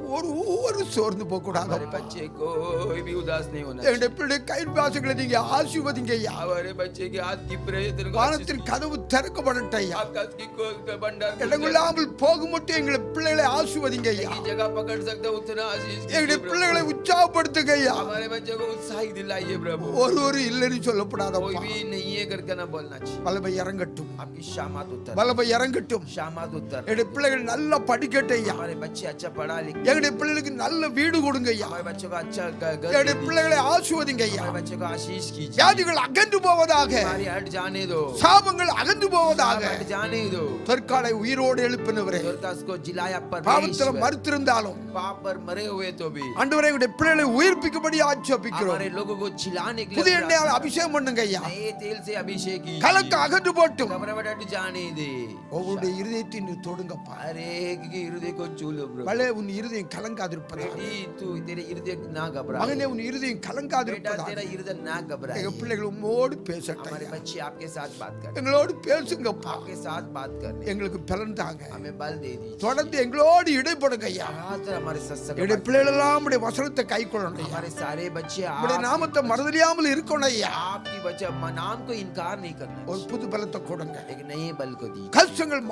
ஒரு சோர்ந்து போக கூடாது. हमारे बच्चे कोई भी उदास नहीं होना எங்களுடைய பிள்ளை கைவாசங்களை நீங்க ஆசீர்வதிங்க ஐயா. हमारे बच्चे के हाथ की प्रयत्न को வானத்தின் கதவு திறக்கப்படட்டும் ஐயா. आकाश की खोल का भंडार खुल जाए। இடங்கொள்ளாமல் போக மட்டும் எங்களை பிள்ளைகளை ஆசீர்வதிங்க ஐயா. की जगह पकड़ सकते हो उतना आशीष कीजिए எங்களுடைய प्रभु। பிள்ளைகளை உற்சாகப்படுத்துங்க ஐயா. हमारे बच्चों को उत्साही दिलाइए प्रभु। ஒரு இல்லைன்னு कोई சொல்லப்படாதப்பா. भी नहीं है करके ना बोलना चाहिए। வல்லமை இறங்கட்டும். आपकी शामत उतर, வல்லமை இறங்கட்டும். शामत उतर। எங்களுடைய பிள்ளைகள் நல்லா படிக்கட்டும் ஐயா. हमारे बच्चे अच्छा पढ़ा लिखे। எங்களுடைய பிள்ளைகளுக்கு நல்ல வீடு கொடுங்க ஐயா. हमारे बच्चों को अच्छा घर எங்களுடைய दीजिए। பிள்ளைகளை ஆசீர்வதிங்க ஐயா. हमारे बच्चों को आशीष कीजिए। வியாதிகள் அகன்று போவதாக. हमारी हट जाने दो, சாபங்கள் அகன்று போவதாக. हट जाने दो। தற்காலை உயிரோடு எழுப்பினவரே, स्वर्गदूत को जिलाया பாவத்தில் परमेश्वर, மறுத்திருந்தாலும் पाप पर मरे हुए तो भी ஆண்டவரே எங்களுடைய பிள்ளைகளை உயிர்ப்பிக்கும்படி ஆட்சேபிக்கிறோம். हमारे लोगों को जिलाने के புதிய लिए எண்ணெயால் அபிஷேகம் பண்ணுங்க ஐயா. नए तेल से अभिषेक कीजिए। கலக்க அகன்று போட்டும். घबराहट हट जाने दे। உங்களுடைய இருதயத்தை நீ தொடுங்கப்பா. हर एक के हृदय को छू लो प्रभु। பலே உன் இருதயம் கலங்காதிருப்பதாக. बेटी तू तेरे हृदय ना घबरा। மகனே உன் இருதயம் बेटा கலங்காதிருப்பதாக. तेरा हृदय ना घबराए। எங்க பிள்ளைகள் உம்மோடு பேசட்டும் हमारे ஐயா. बच्चे आपके साथ बात कर, எங்களோடு பேசுங்கப்பா. आपके साथ बात कर, எங்களுக்கு பலன் தாங்க. हमें बल दे दीजिए। தொடர்ந்து எங்களோடு இடைப்படுங்க ஐயா. लगातार हमारे सत्संग என்னுடைய பிள்ளைகள் எல்லாம் உடைய வசனத்தை கை கொள்ளணும் ஐயா. हमारे सारे बच्चे உடைய நாமத்தை மறந்துடாமல் இருக்கணும் ஐயா. आपकी बच्चे नाम को इनकार नहीं करना। ஒரு புது பலத்தை கொடுங்க. एक नए बल को दी। கஷ்டங்கள்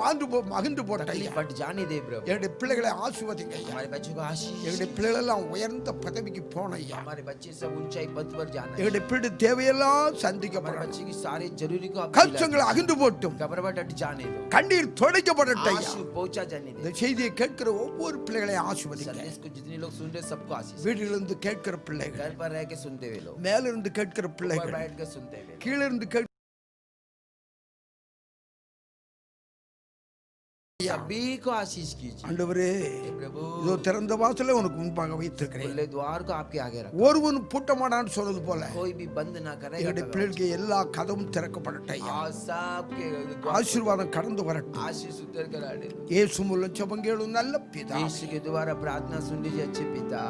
மகிழ்ந்து போட்ட ஐயா. तकलीफ हट जाने दे प्रभु। என்னுடைய பிள்ளைகளை ஆசீர்வதிங்க ஐயா. हमारे बच्चों को आशीष। என்னுடைய பிள்ளைகள் எல்லாம் உயர்ந்த பதவிக்கு போன ஐயா. हमारे बच्चे सब ऊंचाई पद पर जाना। என்னுடைய பிள்ளை தேவையெல்லாம் हमारे சந்திக்கப்படணும். बच्चे की सारे जरूरी को आप கஷ்டங்கள் அகன்று போட்டும். घबराहट हट जाने दो। கண்ணீர் துடைக்கப்படட்டும் ஐயா. आंसू पहुंचा जाने இந்த दे। செய்தியை கேட்கிற ஒவ்வொரு பிள்ளைகளையும் ஆசீர்வதிங்க. संदेश को जितने लोग सुन रहे सबको आशीष। வீட்டிலிருந்து கேட்கிற பிள்ளைகள், घर पर रह के सुनते हुए लोग, மேலிருந்து கேட்கிற ऊपर பிள்ளைகள், बैठ के सुनते हुए लोग, கீழிருந்து கேட்கிற सभी को आशीष कीजिए। ஆண்டவரே, हे प्रभु, இதோ திறந்த வாசலை உனக்கு முன்பாக வைத்திருக்கிறேன். खुले द्वार को आपके आगे रखो। ஒருவன் பூட்டமாடான்னு சொன்னது போல कोई भी बंद ना करेगा। என்னுடைய பிள்ளைகளுக்கு எல்லா கதவும் திறக்கப்படட்டும் ஐயா. आज सबके ஆசீர்வாதம் கடந்து வரட்டும். आशीष उतर कर आने दो। இயேசு மூலம் ஜெபம் கேளும் நல்ல பிதாவே. यीशु के द्वारा प्रार्थना सुन लीजिए अच्छे पिता।